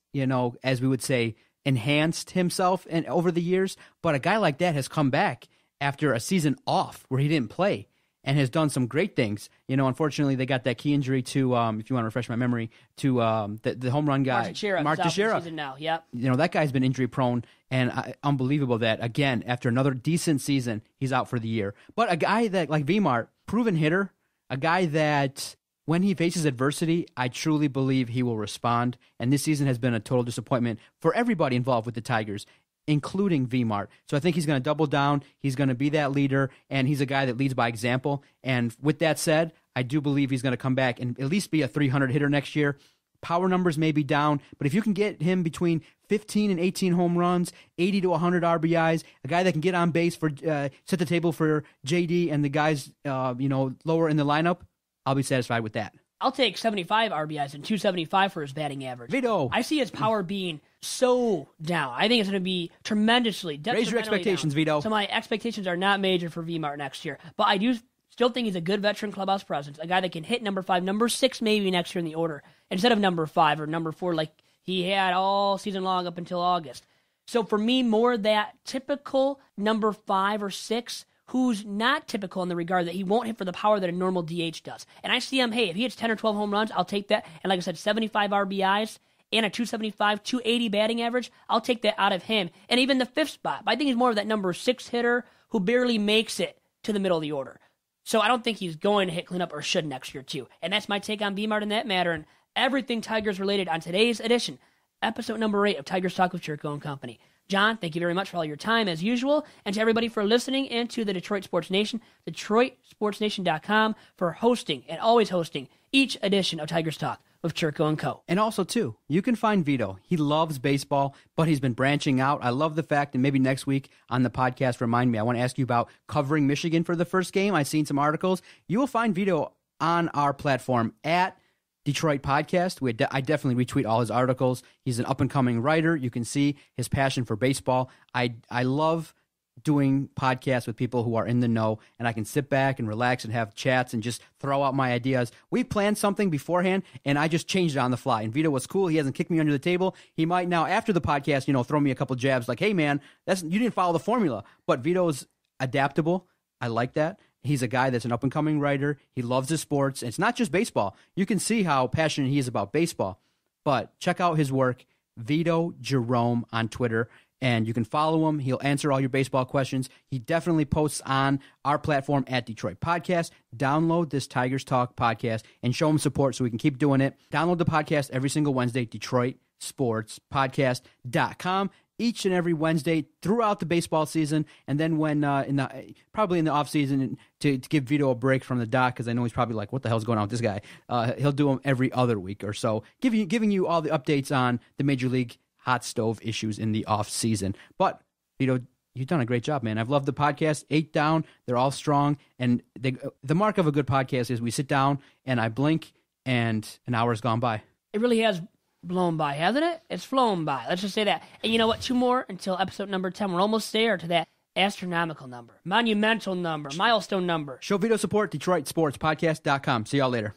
as we would say, enhanced himself over the years, but a guy like that has come back after a season off where he didn't play and has done some great things. Unfortunately, they got that key injury to, if you want to refresh my memory, to the home run guy, Mark Teixeira. Now, yep. That guy's been injury prone, and unbelievable that, again, after another decent season, he's out for the year. But a guy that, like V-Mart, proven hitter, a guy that when he faces adversity, I truly believe he will respond. And this season has been a total disappointment for everybody involved with the Tigers, including V-Mart. So I think he's going to double down. He's going to be that leader, and he's a guy that leads by example. And with that said, I do believe he's going to come back and at least be a 300 hitter next year. Power numbers may be down, but if you can get him between 15 and 18 home runs, 80 to 100 RBIs, a guy that can get on base for set the table for JD and the guys lower in the lineup, I'll be satisfied with that. I'll take 75 RBIs and 275 for his batting average. Vito. I see his power being so down. I think it's going to be tremendously raise your expectations, down. Vito. So my expectations are not major for V-Mart next year. But I do still think he's a good veteran clubhouse presence, a guy that can hit number 5, number 6 maybe next year in the order, instead of number 5 or number 4 like he had all season long up until August. So for me, more that typical number 5 or 6 who's not typical in the regard that he won't hit for the power that a normal DH does. And I see him, hey, if he hits 10 or 12 home runs, I'll take that. And like I said, 75 RBIs and a 275, 280 batting average, I'll take that out of him. And even the fifth spot. But I think he's more of that number 6 hitter who barely makes it to the middle of the order. So I don't think he's going to hit cleanup or should next year, too. And that's my take on B-Mart in that matter and everything Tigers related on today's edition, episode number 8 of Tigers Talk with Chirco and Company. John, thank you very much for all your time, as usual, and to everybody for listening, and to the Detroit Sports Nation, DetroitSportsNation.com, for hosting and always hosting each edition of Tigers Talk with Chirco and Co. And also, too, you can find Vito. He loves baseball, but he's been branching out. I love the fact, and maybe next week on the podcast, remind me, I want to ask you about covering Michigan for the first game. I've seen some articles. You will find Vito on our platform at Detroit Podcast. I definitely retweet all his articles. He's an up-and-coming writer. You can see his passion for baseball. I love doing podcasts with people who are in the know, and I can sit back and relax and have chats and just throw out my ideas. We planned something beforehand, and I just changed it on the fly. And Vito was cool. He hasn't kicked me under the table. He might now, after the podcast, throw me a couple jabs like, hey, man, you didn't follow the formula. But Vito's adaptable. I like that. He's a guy that's an up-and-coming writer. He loves his sports. And it's not just baseball. You can see how passionate he is about baseball. But check out his work, Vito Jerome on Twitter, and you can follow him. He'll answer all your baseball questions. He definitely posts on our platform at Detroit Podcast. Download this Tigers Talk podcast and show him support so we can keep doing it. Download the podcast every single Wednesday, DetroitSportsPodcast.com. Each and every Wednesday throughout the baseball season, and then when probably in the off season to give Vito a break from the dock, because I know he's probably like, what the hell's going on with this guy? He'll do them every other week or so, giving you all the updates on the Major League hot stove issues in the off season. But Vito, you've done a great job, man. I've loved the podcast. 8 down, they're all strong, and the mark of a good podcast is we sit down and I blink and an hour's gone by. It really has blown by, hasn't it? It's flown by. Let's just say that. And you know what? 2 more until episode number 10. We're almost there to that astronomical number, monumental number, milestone number. Show Vito support, DetroitSportsPodcast.com. See y'all later.